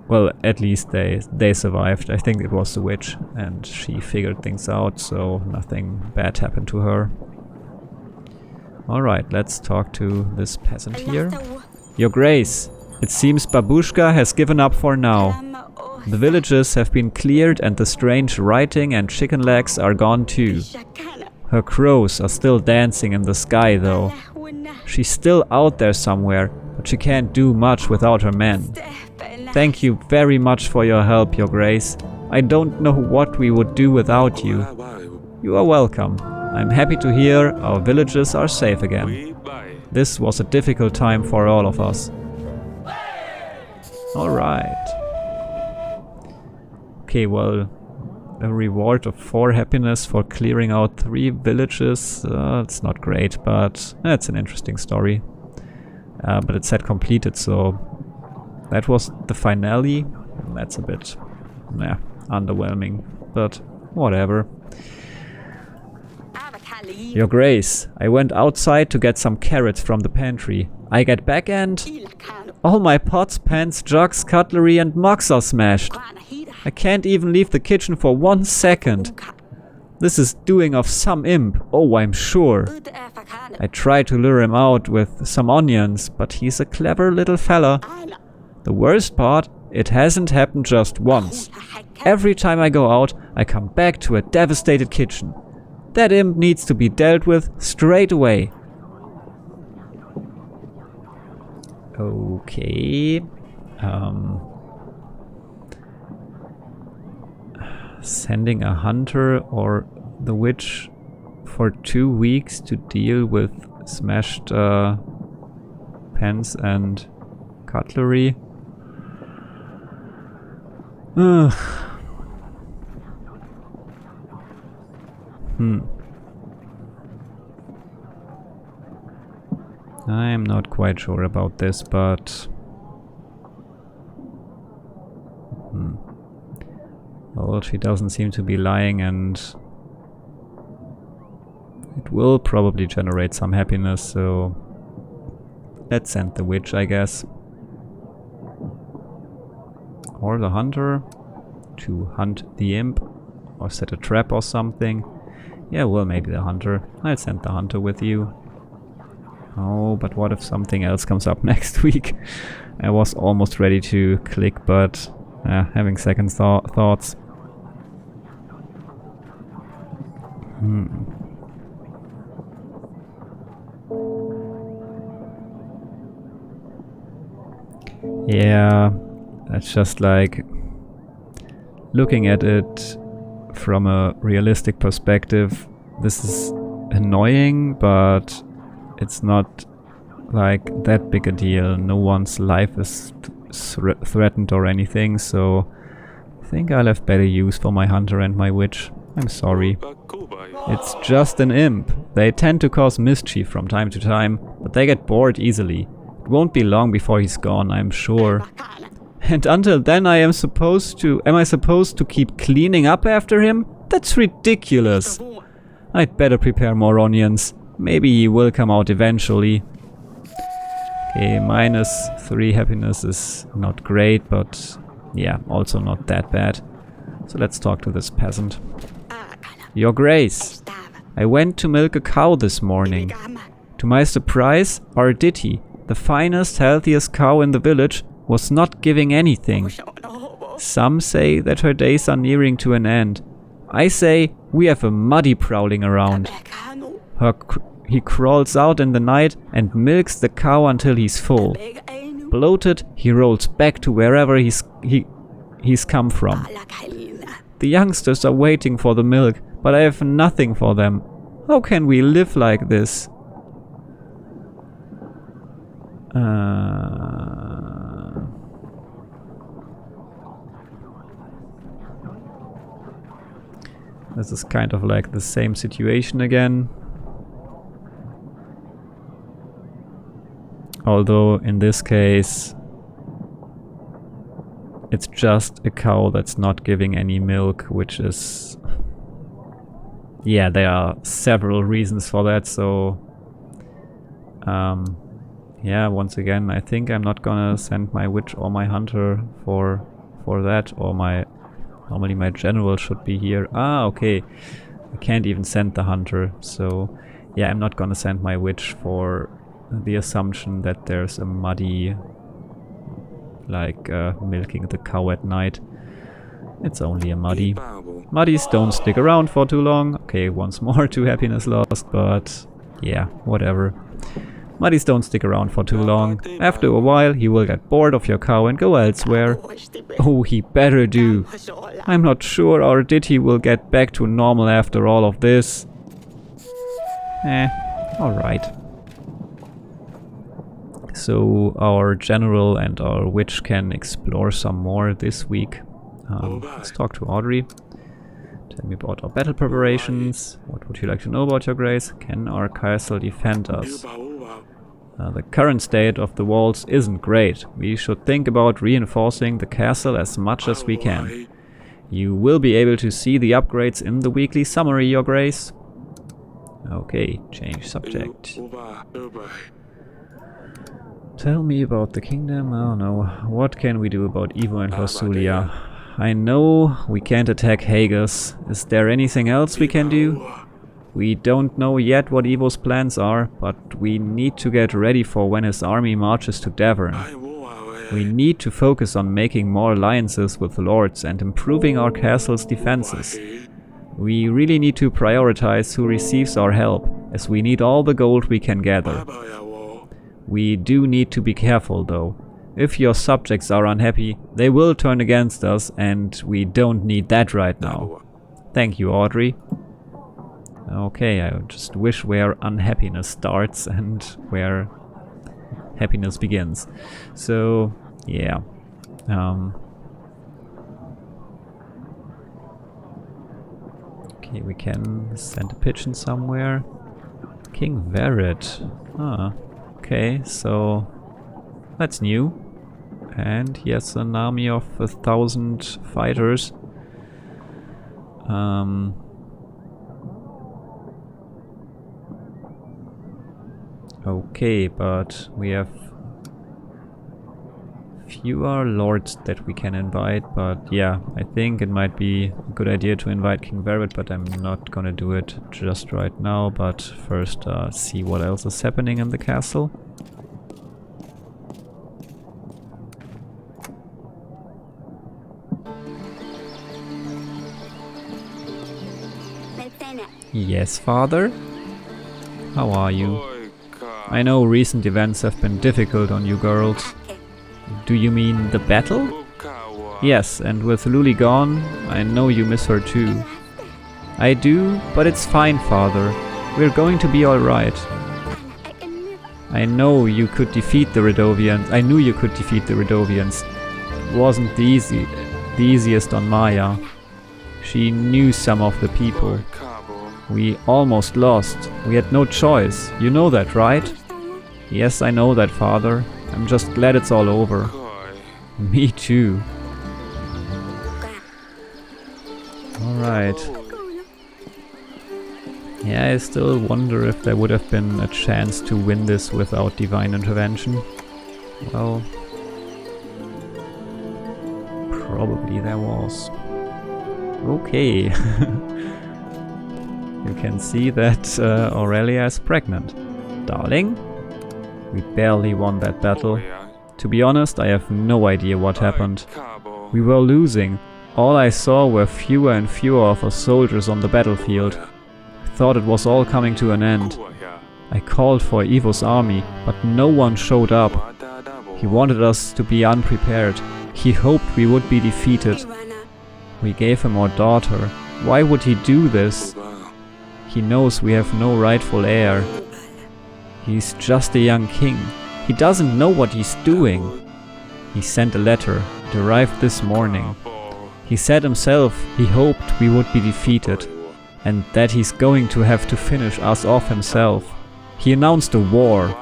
Well, at least they survived. I think it was the witch, and she figured things out, so nothing bad happened to her. Alright, let's talk to this peasant here. Your Grace, it seems Babushka has given up for now. The villages have been cleared and the strange writing and chicken legs are gone too. Her crows are still dancing in the sky though. She's still out there somewhere, but she can't do much without her men. Thank you very much for your help, Your Grace. I don't know what we would do without you. You are welcome. I'm happy to hear our villages are safe again. This was a difficult time for all of us. Alright. Okay, well, a reward of 4 happiness for clearing out 3 villages. It's not great, but it's an interesting story. But it said completed, so that was the finale. That's a bit, underwhelming, but whatever. Your Grace, I went outside to get some carrots from the pantry. I get back and all my pots, pans, jugs, cutlery and mugs are smashed. I can't even leave the kitchen for 1 second. This is doing of some imp, oh I'm sure. I tried to lure him out with some onions, but he's a clever little fella. The worst part, it hasn't happened just once. Every time I go out, I come back to a devastated kitchen. That imp needs to be dealt with straight away. Okay. sending a hunter or the witch for 2 weeks to deal with smashed pens and cutlery. I'm not quite sure about this, but... Well, she doesn't seem to be lying, and it will probably generate some happiness, so let's send the witch, I guess. Or the hunter to hunt the imp or set a trap or something. Yeah, well, maybe the hunter. I'll send the hunter with you. Oh, but what if something else comes up next week? I was almost ready to click, but having second thoughts. Yeah, that's just like looking at it from a realistic perspective. This is annoying, but it's not like that big a deal. No one's life is threatened or anything, so I think I'll have better use for my hunter and my witch. I'm sorry. It's just an imp. They tend to cause mischief from time to time, but they get bored easily. It won't be long before he's gone, I'm sure. And until then am I supposed to keep cleaning up after him? That's ridiculous. I'd better prepare more onions. Maybe he will come out eventually. Okay, -3 happiness is not great, but yeah, also not that bad. So let's talk to this peasant. Your Grace, I went to milk a cow this morning. To my surprise, our Ditty, the finest, healthiest cow in the village, was not giving anything. Some say that her days are nearing to an end. I say we have a muddy prowling around. He crawls out in the night and milks the cow until he's full. Bloated, he rolls back to wherever he's come from. The youngsters are waiting for the milk, but I have nothing for them. How can we live like this? This is kind of like the same situation again. Although in this case it's just a cow that's not giving any milk, which is... Yeah, there are several reasons for that, so... yeah, once again, I think I'm not gonna send my witch or my hunter for that, or my... Normally my general should be here. Ah, okay. I can't even send the hunter, so... Yeah, I'm not gonna send my witch for the assumption that there's a muddy... like milking the cow at night. It's only a muddy. Muddies don't stick around for too long. Okay, once more 2 happiness lost, but yeah, whatever. Muddies don't stick around for too long. After a while he will get bored of your cow and go elsewhere. Oh, he better do. I'm not sure our Ditty will get back to normal after all of this. Alright. So our general and our witch can explore some more this week. Let's talk to Audrey. Tell me about our battle preparations. What would you like to know about, Your Grace? Can our castle defend us? The current state of the walls isn't great. We should think about reinforcing the castle as much as we can. You will be able to see the upgrades in the weekly summary, Your Grace. Okay, change subject. Tell me about the kingdom. Oh no. What can we do about Evo and Rosulia? I know we can't attack Hagus. Is there anything else we can do? We don't know yet what Evo's plans are, but we need to get ready for when his army marches to Davern. We need to focus on making more alliances with lords and improving our castle's defenses. We really need to prioritize who receives our help, as we need all the gold we can gather. We do need to be careful though. If your subjects are unhappy, they will turn against us, and we don't need that right now. Thank you, Audrey. Okay, I just wish where unhappiness starts and where happiness begins. So, yeah. Okay, we can send a pigeon somewhere. King Verit. Ah, okay, so that's new. And he has an army of 1,000 fighters. Okay, but we have fewer lords that we can invite, but yeah, I think it might be a good idea to invite King Verit, but I'm not gonna do it just right now, but first see what else is happening in the castle. Yes, father? How are you? I know recent events have been difficult on you girls. Do you mean the battle? Yes, and with Luli gone, I know you miss her too. I do, but it's fine, father. We're going to be alright. I know you could defeat the Radovians. I knew you could defeat the Radovians. It wasn't the easiest on Maya. She knew some of the people. We almost lost. We had no choice. You know that, right? Yes, I know that, father. I'm just glad it's all over. Me too. Alright. Yeah, I still wonder if there would have been a chance to win this without divine intervention. Well, probably there was. Okay. You can see that Aurelia is pregnant. Darling, we barely won that battle. To be honest, I have no idea what happened. We were losing. All I saw were fewer and fewer of our soldiers on the battlefield. I thought it was all coming to an end. I called for Ivo's army, but no one showed up. He wanted us to be unprepared. He hoped we would be defeated. We gave him our daughter. Why would he do this? He knows we have no rightful heir. He's just a young king. He doesn't know what he's doing. He sent a letter. It arrived this morning. He said himself he hoped we would be defeated, and that he's going to have to finish us off himself. He announced a war.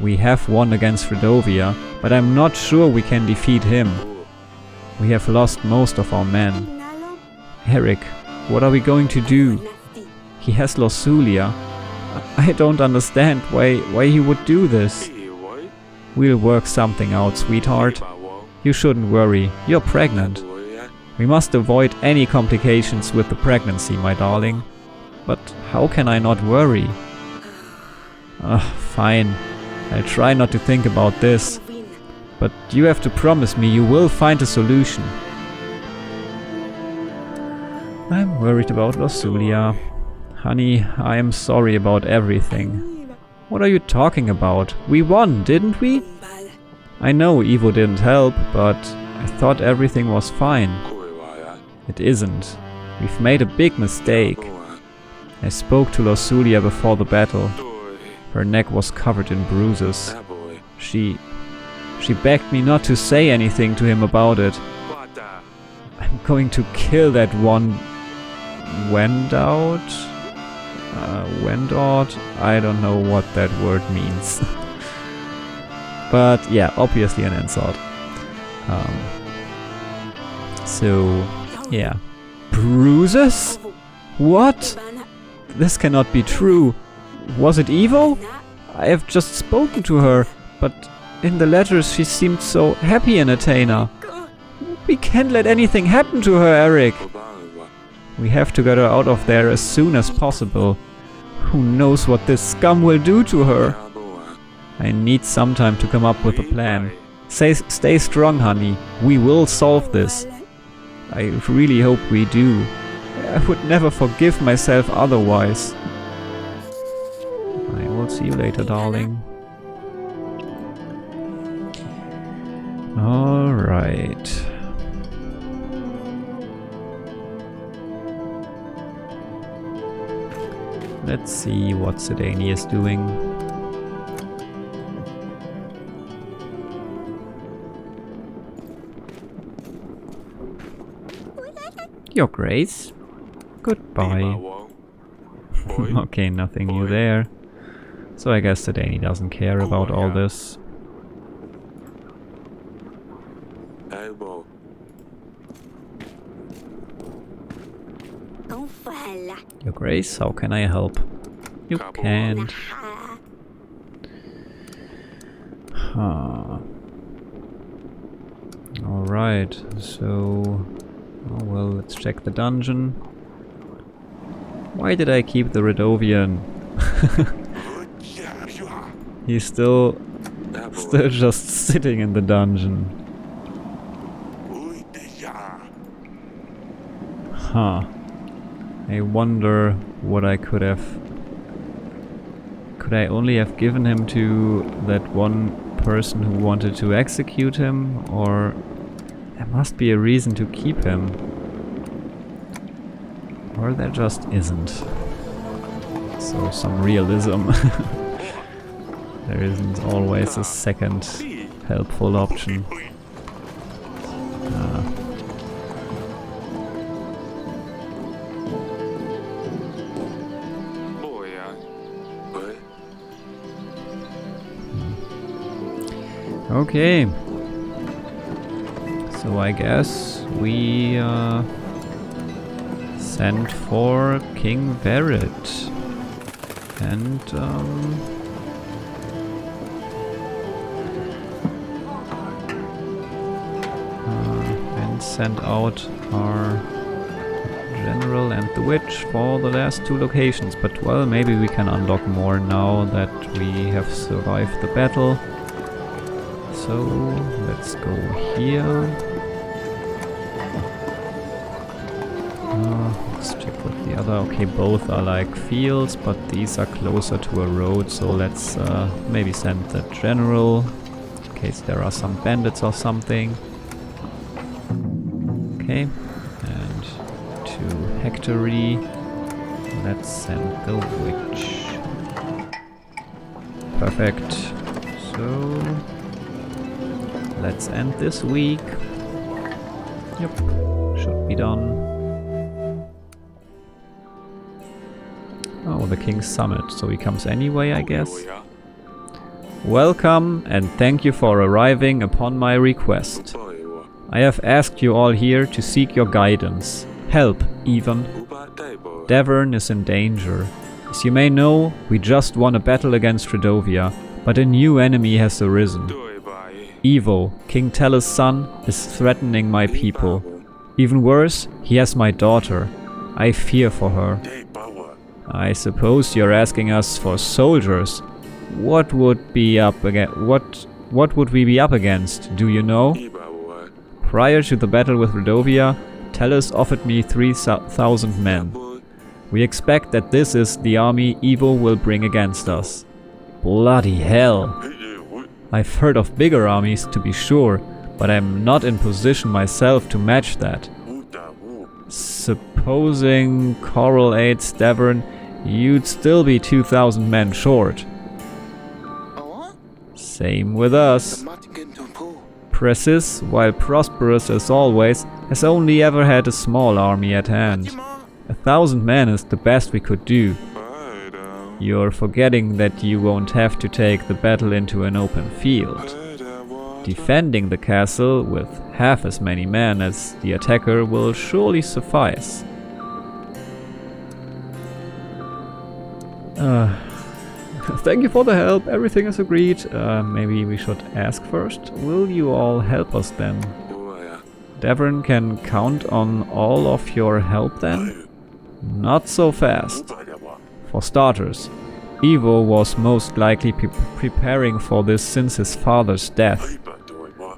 We have won against Radovia, but I'm not sure we can defeat him. We have lost most of our men. Eric, what are we going to do? He has Losulia. I don't understand why he would do this. We'll work something out, sweetheart. You shouldn't worry, you're pregnant. We must avoid any complications with the pregnancy, my darling. But how can I not worry? Fine. I'll try not to think about this. But you have to promise me you will find a solution. I'm worried about Losulia. Honey, I am sorry about everything. What are you talking about? We won, didn't we? I know Ivo didn't help, but I thought everything was fine. It isn't. We've made a big mistake. I spoke to Losulia before the battle. Her neck was covered in bruises. She begged me not to say anything to him about it. I'm going to kill that one Wendout? Wendout? I don't know what that word means. But yeah, obviously an insult. So, yeah. Bruises? What? This cannot be true. Was it Evo? I have just spoken to her, but in the letters she seemed so happy in Athena. We can't let anything happen to her, Eric. We have to get her out of there as soon as possible. Who knows what this scum will do to her? I need some time to come up with a plan. Stay strong, honey. We will solve this. I really hope we do. I would never forgive myself otherwise. I will see you later, darling. Alright. Let's see what Sedani is doing. Your Grace. Goodbye. Okay, nothing new there. So I guess Sedani doesn't care about all this. Your Grace, how can I help? You can't. Huh. Alright, so... Oh well, let's check the dungeon. Why did I keep the Radovian? He's still just sitting in the dungeon. Huh. I wonder what I could have... Could I only have given him to that one person who wanted to execute him? Or... There must be a reason to keep him. Or there just isn't. So some realism. There isn't always a second helpful option. Okay. So I guess we send for King Verit and send out our general and the witch for the last two locations. But well, maybe we can unlock more now that we have survived the battle. So let's go here. Let's check with the other. Okay, both are like fields, but these are closer to a road, so let's maybe send the general in case there are some bandits or something. Okay, and to Hectory, let's send the witch. Perfect. So let's end this week. Yep, should be done. Oh, the King's Summit, so he comes anyway, I guess. Welcome, and thank you for arriving upon my request. I have asked you all here to seek your guidance. Help, even. Davern is in danger. As you may know, we just won a battle against Radovia, but a new enemy has arisen. Evo, King Telus' son, is threatening my people. Even worse, he has my daughter. I fear for her. I suppose you're asking us for soldiers. What would be up against? What would we be up against? Do you know? Prior to the battle with Radovia, Telus offered me 3,000 men. We expect that this is the army Evo will bring against us. Bloody hell! I've heard of bigger armies, to be sure, but I'm not in position myself to match that. Supposing Coral aids Davern, you'd still be 2,000 men short. Same with us. Precis, while prosperous as always, has only ever had a small army at hand. 1,000 men is the best we could do. You're forgetting that you won't have to take the battle into an open field. Defending the castle with half as many men as the attacker will surely suffice. Thank you for the help, everything is agreed. Maybe we should ask first. Will you all help us then? Davern can count on all of your help then? Not so fast. For starters, Evo was most likely preparing for this since his father's death.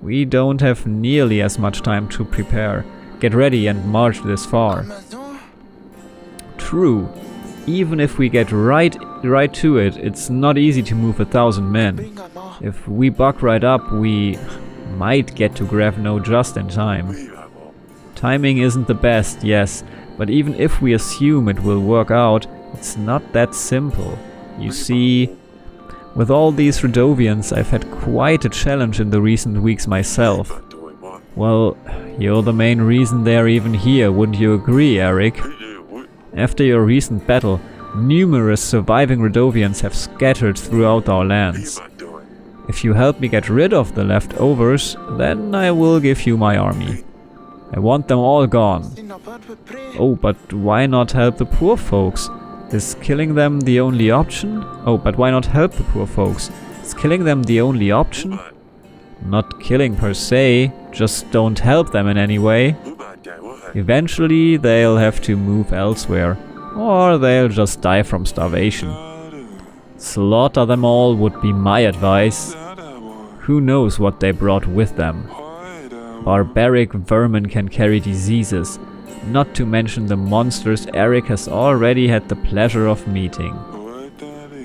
We don't have nearly as much time to prepare, get ready and march this far. True. Even if we get right to it, it's not easy to move 1,000 men. If we buck right up, we might get to Gravno just in time. Timing isn't the best, yes, but even if we assume it will work out, it's not that simple. You see, with all these Radovians, I've had quite a challenge in the recent weeks myself. Well, you're the main reason they're even here, wouldn't you agree, Eric? After your recent battle, numerous surviving Radovians have scattered throughout our lands. If you help me get rid of the leftovers, then I will give you my army. I want them all gone. Oh, but why not help the poor folks? Is killing them the only option? Oh, but why not help the poor folks? Is killing them the only option? Not killing per se, just don't help them in any way. Eventually they'll have to move elsewhere, or they'll just die from starvation. Slaughter them all would be my advice. Who knows what they brought with them? Barbaric vermin can carry diseases, not to mention the monsters Eric has already had the pleasure of meeting.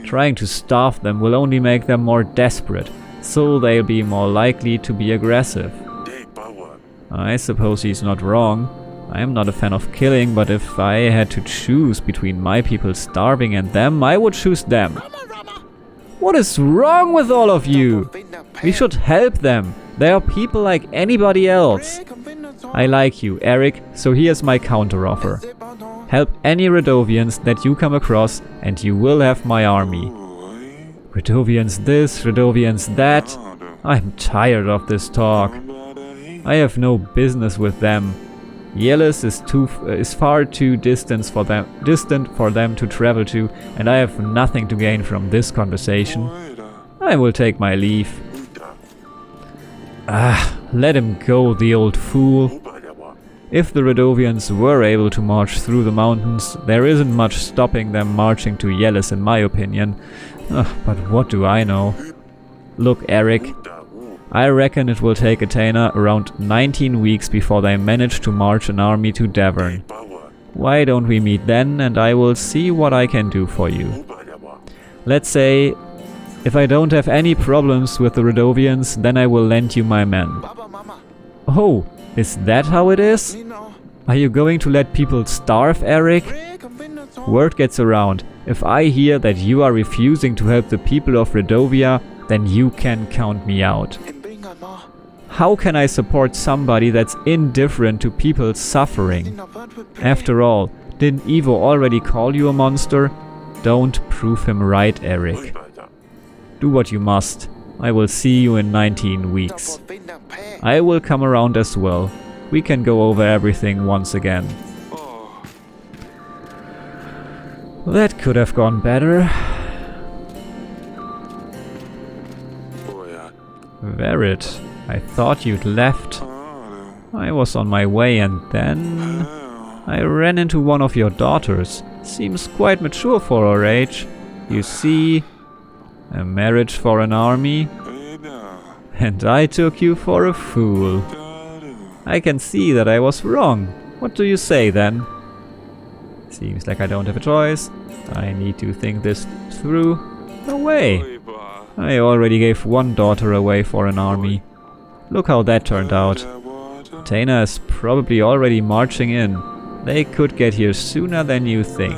Trying to starve them will only make them more desperate, so they'll be more likely to be aggressive. I suppose he's not wrong. I am not a fan of killing, but if I had to choose between my people starving and them, I would choose them. What is wrong with all of you? We should help them. They are people like anybody else. I like you, Eric, so here's my counteroffer. Help any Radovians that you come across and you will have my army. Radovians this, Radovians that. I'm tired of this talk. I have no business with them. Yelis is far too distant for them to travel to, and I have nothing to gain from this conversation. I will take my leave. Let him go, the old fool. If the Radovians were able to march through the mountains, there isn't much stopping them marching to Yelis in my opinion. But what do I know? Look, Eric, I reckon it will take Athena around 19 weeks before they manage to march an army to Davern. Why don't we meet then, and I will see what I can do for you. Let's say, if I don't have any problems with the Radovians, then I will lend you my men. Oh, is that how it is? Are you going to let people starve, Eric? Word gets around. If I hear that you are refusing to help the people of Radovia, then you can count me out. How can I support somebody that's indifferent to people's suffering? After all, didn't Evo already call you a monster? Don't prove him right, Eric. Do what you must. I will see you in 19 weeks. I will come around as well. We can go over everything once again. That could have gone better. Verit, I thought you'd left. I was on my way and then I ran into one of your daughters. Seems quite mature for her age. You see, a marriage for an army. And I took you for a fool. I can see that I was wrong. What do you say then? Seems like I don't have a choice. I need to think this through. No way. I already gave one daughter away for an army. Look how that turned out. Athena is probably already marching in. They could get here sooner than you think.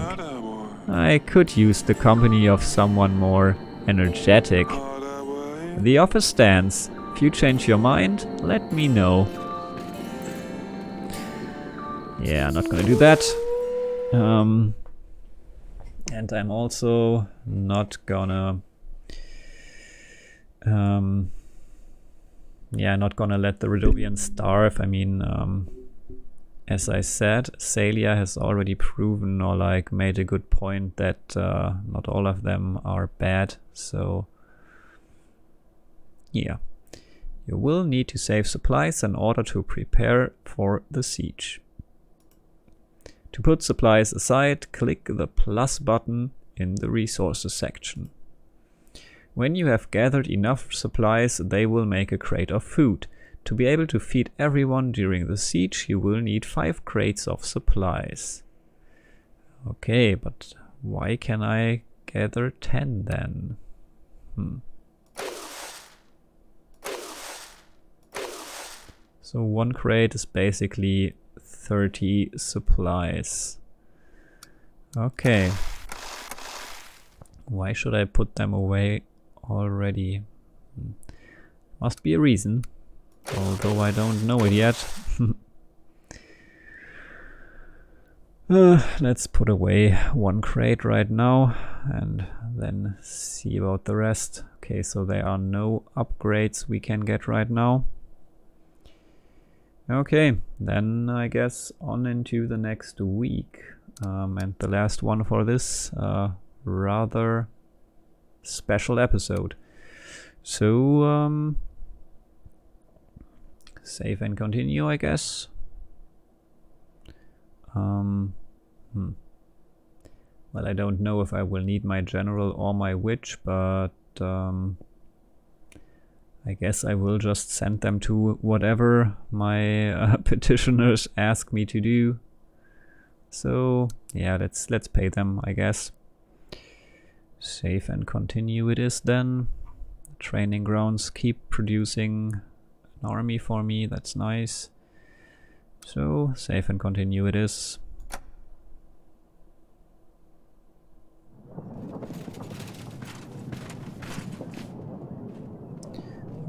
I could use the company of someone more energetic. The offer stands. If you change your mind, let me know. Yeah, not gonna do that. And I'm also not gonna... not gonna let the Radovians starve. I mean, as I said, Salia has already proven or like made a good point that not all of them are bad, so yeah. You will need to save supplies in order to prepare for the siege. To put supplies aside, click the plus button in the resources section. When you have gathered enough supplies, they will make a crate of food. To be able to feed everyone during the siege, you will need 5 crates of supplies. Okay, but why can I gather 10 then? So 1 crate is basically 30 supplies. Okay. Why should I put them away already? Must be a reason, although I don't know it yet. Let's put away 1 crate right now and then see about the rest. Okay, so there are no upgrades we can get right now. Okay, then I guess on into the next week. And the last one for this rather special episode. So, save and continue, I guess. Well, I don't know if I will need my general or my witch, but I guess I will just send them to whatever my petitioners ask me to do. So yeah, let's pay them, I guess. Save and continue it is then. Training grounds keep producing an army for me, that's nice. So save and continue it is.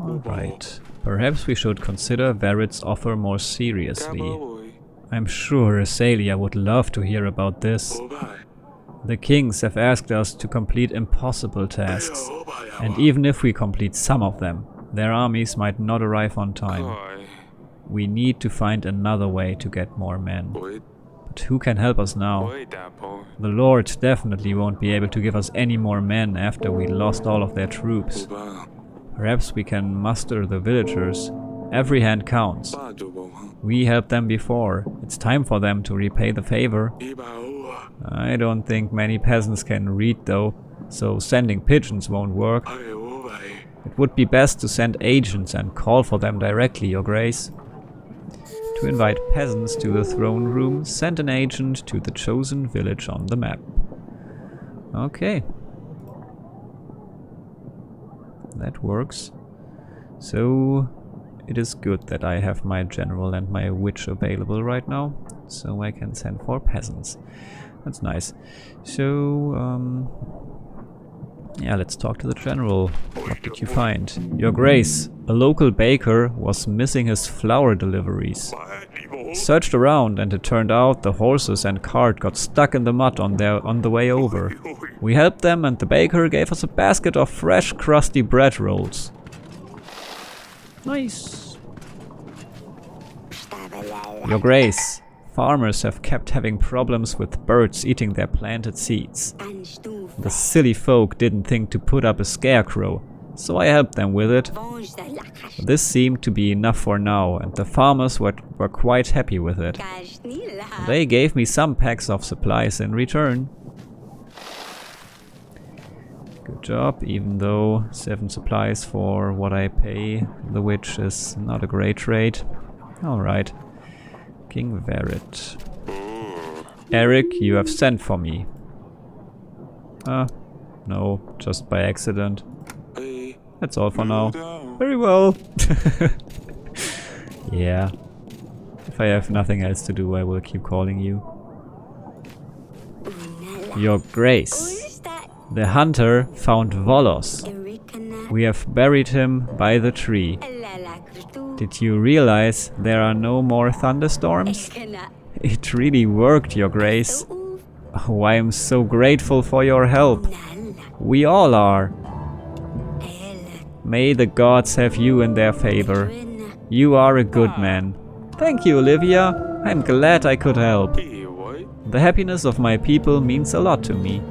Alright, perhaps we should consider Verit's offer more seriously. I'm sure Asalia would love to hear about this. The kings have asked us to complete impossible tasks, and even if we complete some of them, their armies might not arrive on time. We need to find another way to get more men. But who can help us now? The Lord definitely won't be able to give us any more men after we lost all of their troops. Perhaps we can muster the villagers. Every hand counts. We helped them before. It's time for them to repay the favor. I don't think many peasants can read though, so sending pigeons won't work. It would be best to send agents and call for them directly, Your Grace. To invite peasants to the throne room, send an agent to the chosen village on the map. Okay. That works. So it is good that I have my general and my witch available right now, so I can send for peasants. That's nice. So yeah, let's talk to the general. What did you find? Your Grace, a local baker was missing his flour deliveries. Searched around and it turned out the horses and cart got stuck in the mud on the way over. We helped them and the baker gave us a basket of fresh crusty bread rolls. Nice. Your Grace, farmers have kept having problems with birds eating their planted seeds. The silly folk didn't think to put up a scarecrow, so I helped them with it. This seemed to be enough for now, and the farmers were quite happy with it. They gave me some packs of supplies in return. Good job, even though 7 supplies for what I pay the witch is not a great trade. Alright. King Verit. Eric, you have sent for me. No, just by accident. That's all for now. Very well. Yeah. If I have nothing else to do, I will keep calling you. Your Grace. The hunter found Volos. We have buried him by the tree. Did you realize there are no more thunderstorms? It really worked, Your Grace. Oh, I am so grateful for your help. We all are. May the gods have you in their favor. You are a good man. Thank you, Olivia. I'm glad I could help. The happiness of my people means a lot to me.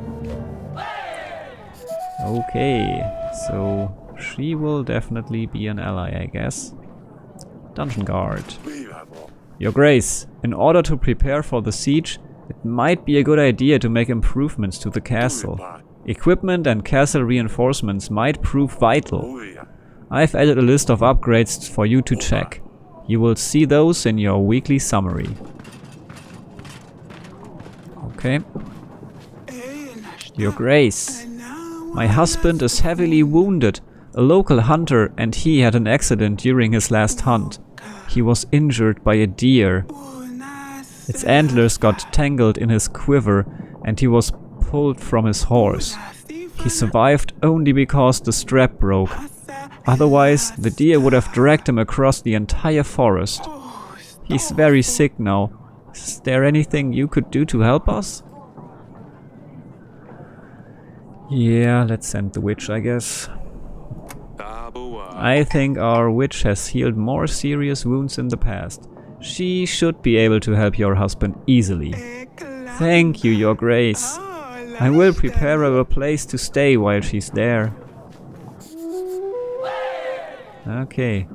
Okay, so she will definitely be an ally, I guess. Dungeon Guard. Your Grace, in order to prepare for the siege, it might be a good idea to make improvements to the castle. Equipment and castle reinforcements might prove vital. I've added a list of upgrades for you to check. You will see those in your weekly summary. Okay. Your Grace, my husband is heavily wounded. A local hunter and he had an accident during his last hunt. He was injured by a deer. Its antlers got tangled in his quiver and he was pulled from his horse. He survived only because the strap broke. Otherwise, the deer would have dragged him across the entire forest. He's very sick now. Is there anything you could do to help us? Yeah, let's send the witch, I guess. I think our witch has healed more serious wounds in the past. She should be able to help your husband easily. Thank you, Your Grace. I will prepare her a place to stay while she's there. Okay.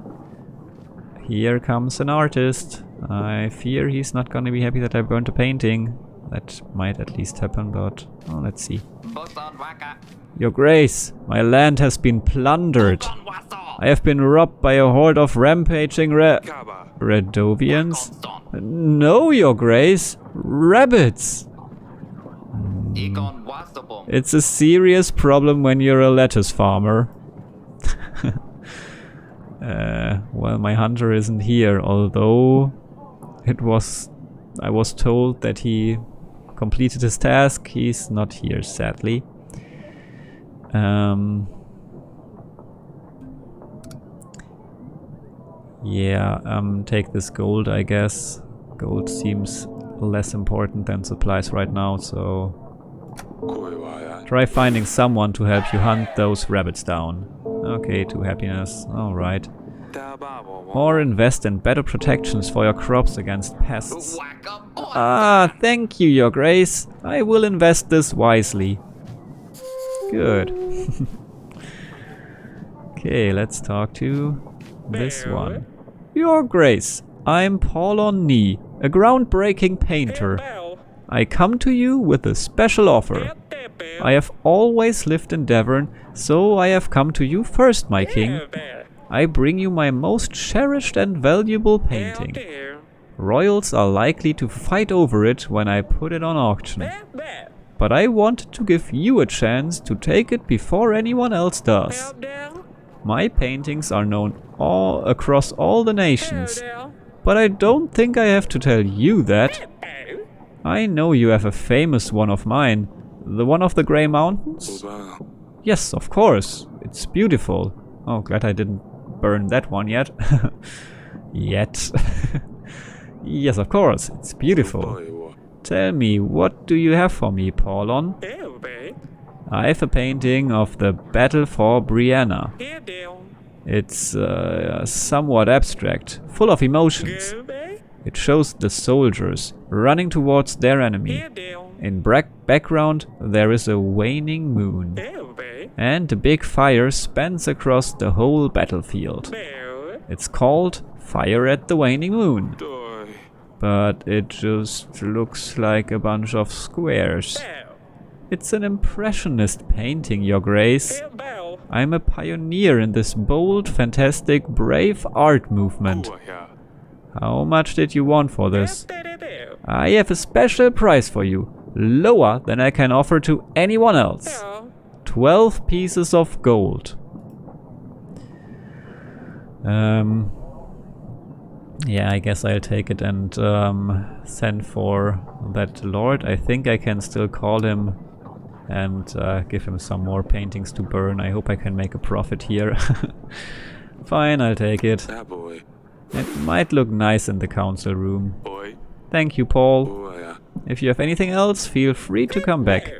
Here comes an artist. I fear he's not gonna be happy that I burnt a painting. That might at least happen, but oh, let's see. Your Grace, my land has been plundered. I have been robbed by a horde of rampaging Radovians. No, Your Grace, rabbits. It's a serious problem when you're a lettuce farmer. Well, my hunter isn't here, although I was told that he completed his task. He's not here, sadly. Yeah, take this gold, I guess. Gold seems less important than supplies right now, so try finding someone to help you hunt those rabbits down. Okay, 2 happiness, alright. Or invest in better protections for your crops against pests. Ah, thank you, Your Grace. I will invest this wisely. Good. Okay, let's talk to this one. Your Grace, I'm Paul on Knee, a groundbreaking painter. I come to you with a special offer. I have always lived in Devon, so I have come to you first, my king. I bring you my most cherished and valuable painting. Royals are likely to fight over it when I put it on auction. But I wanted to give you a chance to take it before anyone else does. My paintings are known across all the nations, but I don't think I have to tell you that. I know you have a famous one of mine, the one of the Grey Mountains? Yes, of course, it's beautiful. Oh, glad I didn't burn that one yet. Yet. Yes, of course, it's beautiful. Tell me, what do you have for me, Paulon? I have a painting of the battle for Breanna. It's somewhat abstract, full of emotions. It shows the soldiers running towards their enemy. In background there is a waning moon. And a big fire spans across the whole battlefield. It's called Fire at the Waning Moon. But it just looks like a bunch of squares. It's an impressionist painting, Your Grace. I'm a pioneer in this bold, fantastic, brave art movement. How much did you want for this? I have a special price for you, lower than I can offer to anyone else. 12 pieces of gold. Yeah, I guess I'll take it and send for that lord. I think I can still call him and give him some more paintings to burn. I hope I can make a profit here. Fine, I'll take it. It might look nice in the council room. Thank you, Paul. If you have anything else, feel free to come back.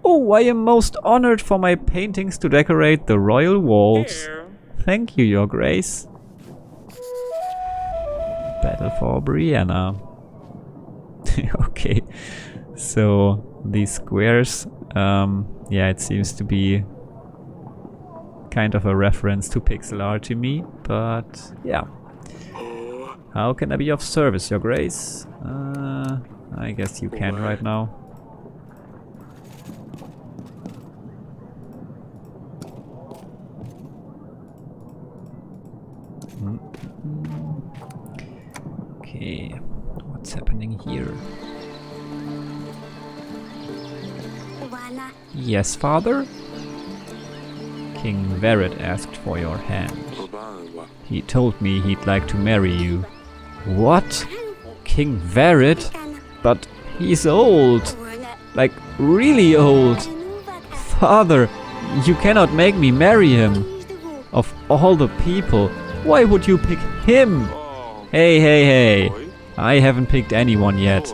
Oh, I am most honored for my paintings to decorate the royal walls. Thank you, Your Grace. Battle for Breanna. Okay, so these squares, yeah, it seems to be kind of a reference to pixel art to me, but yeah. How can I be of service, Your Grace? I guess you can right now. Okay, what's happening here? Yes, father? King Vered asked for your hand. He told me he'd like to marry you. What? King Verit? But he's old. Like, really old. Father, you cannot make me marry him. Of all the people, why would you pick him? Hey, hey, hey. I haven't picked anyone yet.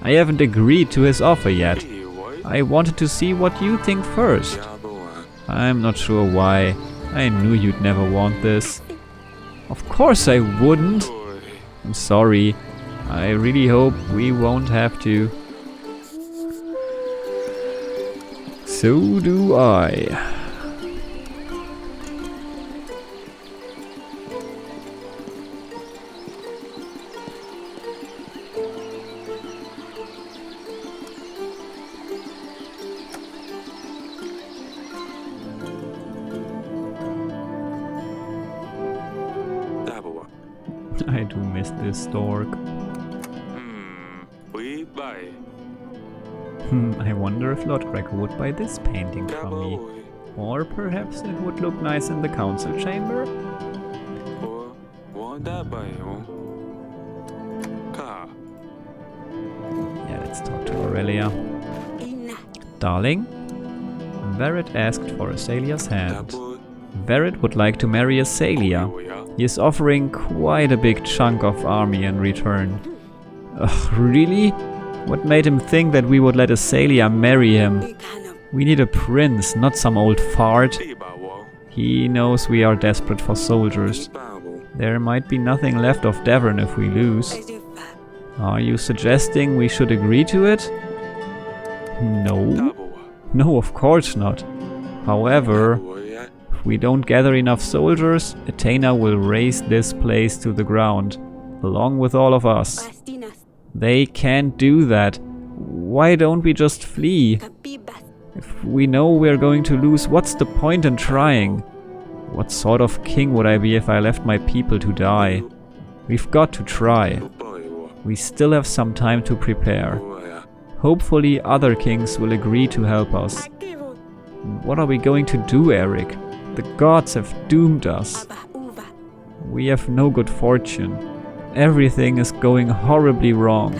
I haven't agreed to his offer yet. I wanted to see what you think first. I'm not sure why. I knew you'd never want this. Of course I wouldn't. I'm sorry. I really hope we won't have to. So do I. I do miss this stork. I wonder if Lord Gregor would buy this painting from me. Or perhaps it would look nice in the council chamber? Yeah, let's talk to Aurelia. Darling, Verit asked for Azalea's hand. Verit would like to marry Azalea. He is offering quite a big chunk of army in return. Ugh, really? What made him think that we would let Azalea marry him? We need a prince, not some old fart. He knows we are desperate for soldiers. There might be nothing left of Devon if we lose. Are you suggesting we should agree to it? No. No, of course not. However, if we don't gather enough soldiers, Athena will raze this place to the ground, along with all of us. They can't do that. Why don't we just flee? If we know we're going to lose, what's the point in trying? What sort of king would I be if I left my people to die? We've got to try. We still have some time to prepare. Hopefully other kings will agree to help us. What are we going to do, Eric? The gods have doomed us. We have no good fortune. Everything is going horribly wrong.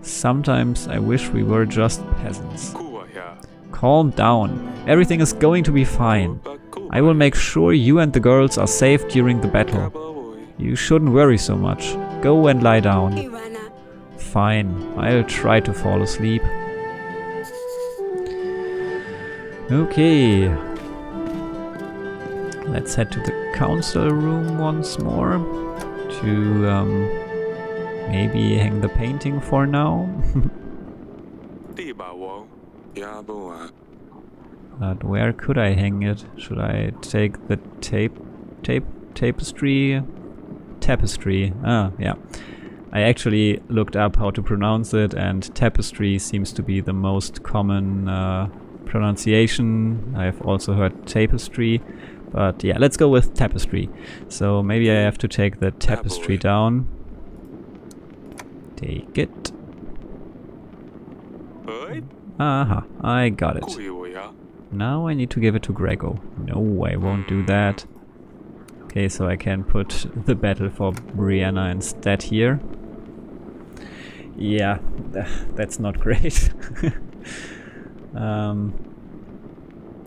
Sometimes I wish we were just peasants. Calm down. Everything is going to be fine. I will make sure you and the girls are safe during the battle. You shouldn't worry so much. Go and lie down. Fine, I'll try to fall asleep. Okay. Let's head to the council room once more to maybe hang the painting for now. But where could I hang it? Should I take the tapestry? Tapestry. Ah, yeah. I actually looked up how to pronounce it, and tapestry seems to be the most common pronunciation. I've also heard tapestry, but yeah, let's go with tapestry. So maybe I have to take the tapestry down. Take it. Aha, I got it. Now I need to give it to Gregor. No, I won't do that. Okay, so I can put the battle for Breanna instead here. Yeah, that's not great.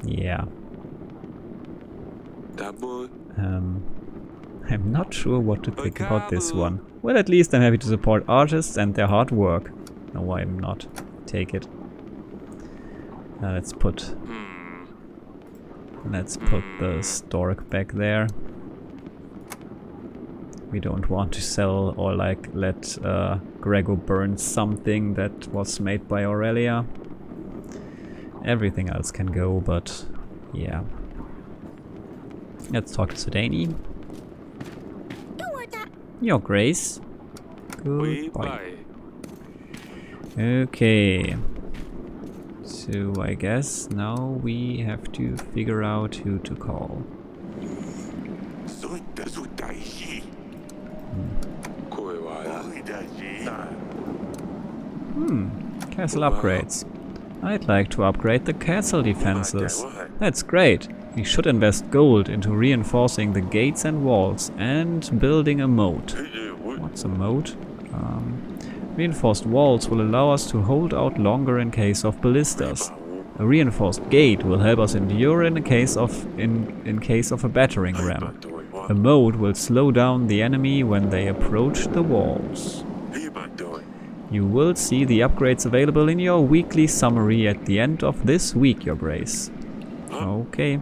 Yeah. I'm not sure what to think about this one. Well, at least I'm happy to support artists and their hard work. No, I'm not. Take it. Let's put the stork back there. We don't want to sell or like let Gregor burn something that was made by Aurelia. Everything else can go, but yeah. Let's talk to Sudani. Your Grace. Goodbye. Okay. So I guess now we have to figure out who to call. Castle upgrades. I'd like to upgrade the castle defenses. That's great. We should invest gold into reinforcing the gates and walls and building a moat. What It's a moat. Reinforced walls will allow us to hold out longer in case of ballistas. A reinforced gate will help us endure in case of a battering ram. A moat will slow down the enemy when they approach the walls. You will see the upgrades available in your weekly summary at the end of this week, Your Grace. Okay.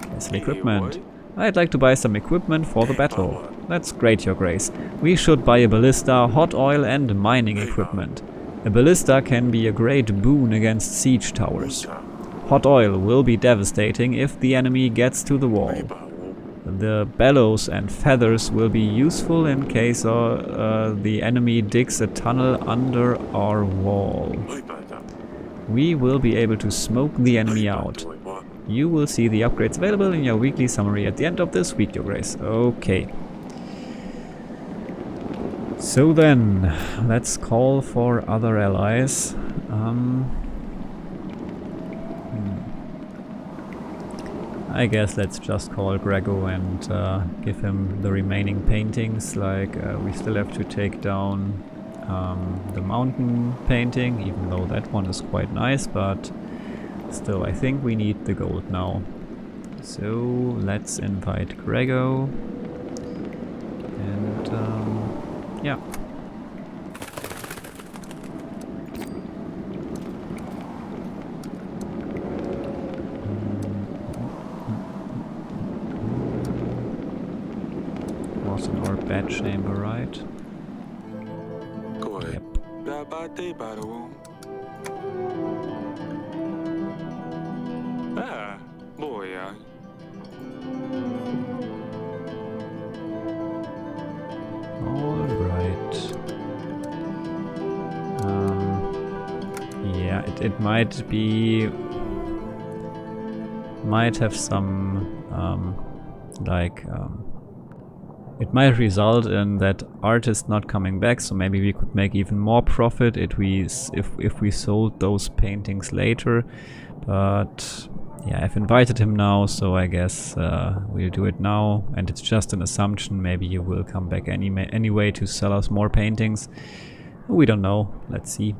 Castle equipment. I'd like to buy some equipment for the battle. That's great, Your Grace. We should buy a ballista, hot oil and mining equipment. A ballista can be a great boon against siege towers. Hot oil will be devastating if the enemy gets to the wall. The bellows and feathers will be useful in case the enemy digs a tunnel under our wall. We will be able to smoke the enemy out. You will see the upgrades available in your weekly summary at the end of this week, Your Grace. Okay. So then, let's call for other allies. I guess let's just call Grego and give him the remaining paintings. Like, we still have to take down the mountain painting, even though that one is quite nice, but still, I think we need the gold now. So, let's invite Grego. And, yeah. Was in our bed chamber, right? Yep. Yeah, it might be... might have some, it might result in that artist not coming back, so maybe we could make even more profit if we sold those paintings later. But yeah, I've invited him now, so I guess we'll do it now. And it's just an assumption, maybe he will come back anyway to sell us more paintings. We don't know, let's see.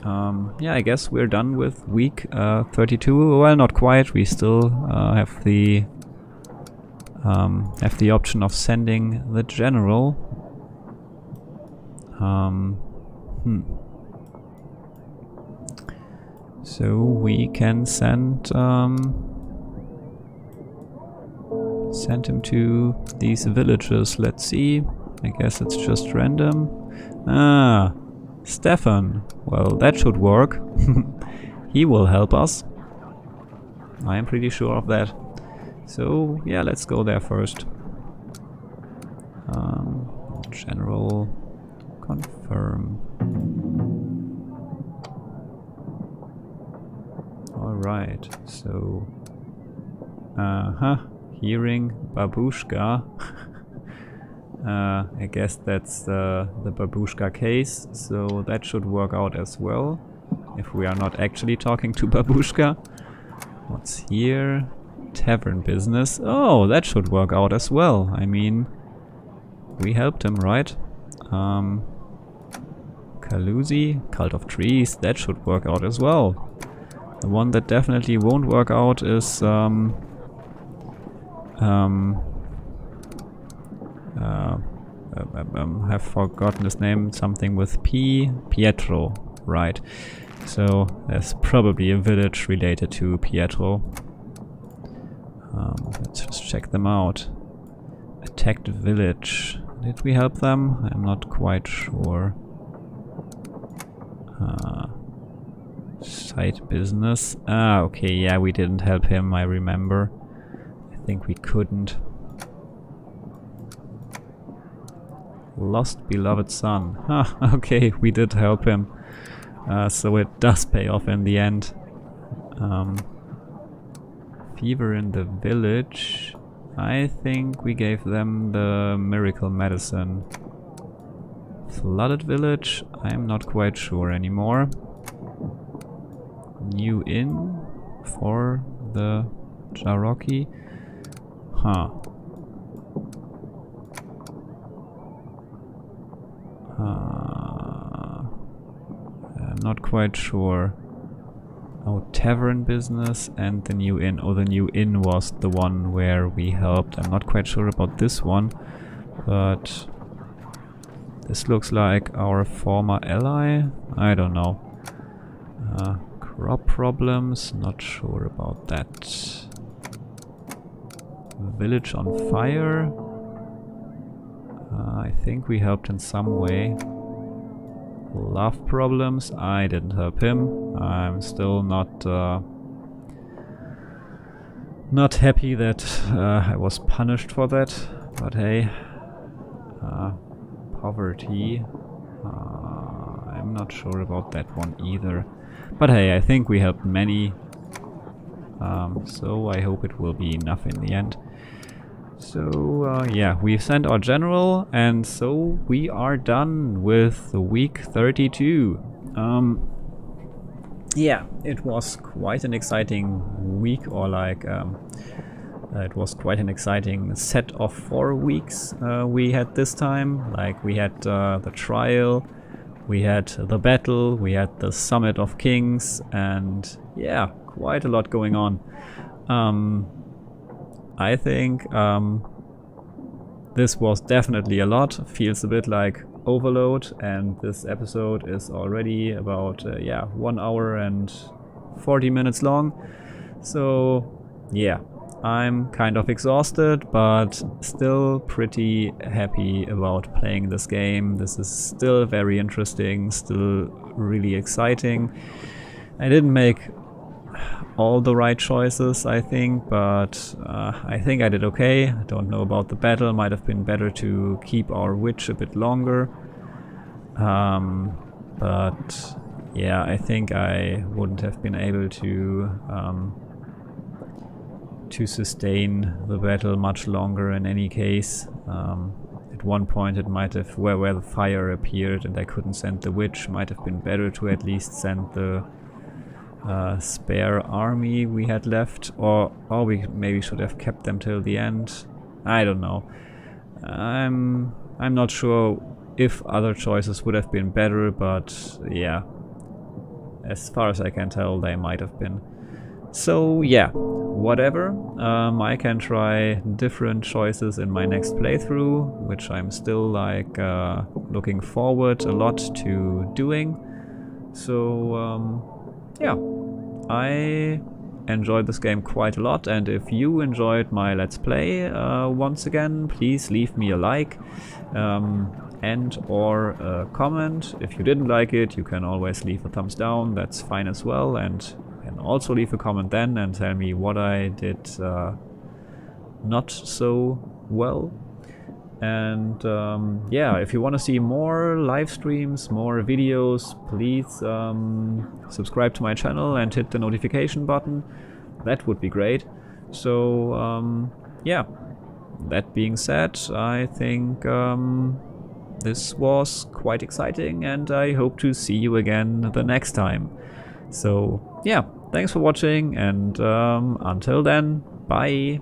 Yeah, I guess we're done with week 32. Well, not quite, we still have the option of sending the general. So we can send him to these villages. Let's see. I guess it's just random. Ah, Stefan. Well, that should work. He will help us. I am pretty sure of that. So yeah, let's go there first. General confirm. Alright, so hearing babushka. I guess that's the babushka case, so that should work out as well. If we are not actually talking to babushka. What's here? Tavern business. Oh, that should work out as well. I mean, we helped him, right? Kaluzi, Cult of Trees, that should work out as well. The one that definitely won't work out is I've forgotten his name, something with P, Pietro, right. So there's probably a village related to Pietro. Let's just check them out. Attacked village. Did we help them? I'm not quite sure. Side business. Ah, okay, yeah, we didn't help him, I remember. I think we couldn't. Lost beloved son. Ah, okay, we did help him. So it does pay off in the end. Fever in the village. I think we gave them the miracle medicine. Flooded village? I'm not quite sure anymore. New inn for the Jarocki. Huh. I'm not quite sure. Oh, tavern business and the new inn. Oh, the new inn was the one where we helped. I'm not quite sure about this one, but this looks like our former ally. I don't know. Crop problems, not sure about that. Village on fire. I think we helped in some way. Love problems, I didn't help him. I'm still not happy that I was punished for that, but hey. Poverty, I'm not sure about that one either. But hey, I think we helped many, so I hope it will be enough in the end. So yeah, we've sent our general, and so we are done with week 32. Yeah, it was quite an exciting week, or like it was quite an exciting set of 4 weeks we had this time. Like we had the trial, we had the battle, we had the Summit of Kings, and yeah, quite a lot going on. I think this was definitely a lot. Feels a bit like overload, and this episode is already about 1 hour and 40 minutes long. So yeah, I'm kind of exhausted, but still pretty happy about playing this game. This is still very interesting, still really exciting. I didn't make all the right choices, I think, but I think I did okay. I don't know about the battle. Might have been better to keep our witch a bit longer. But yeah, I think I wouldn't have been able to sustain the battle much longer in any case. At one point it might have, where the fire appeared and I couldn't send the witch, might have been better to at least send the spare army we had left, or we maybe should have kept them till the end. I don't know. I'm not sure if other choices would have been better, but yeah, as far as I can tell, they might have been. So yeah, whatever. I can try different choices in my next playthrough, which I'm still like looking forward a lot to doing. So yeah, I enjoyed this game quite a lot, and if you enjoyed my Let's Play, once again, please leave me a like and or a comment. If you didn't like it, you can always leave a thumbs down, that's fine as well, and also leave a comment then and tell me what I did not so well. And yeah, if you want to see more live streams, more videos, please subscribe to my channel and hit the notification button. That would be great. So yeah, that being said, I think this was quite exciting, and I hope to see you again the next time. So yeah, thanks for watching, and until then, bye!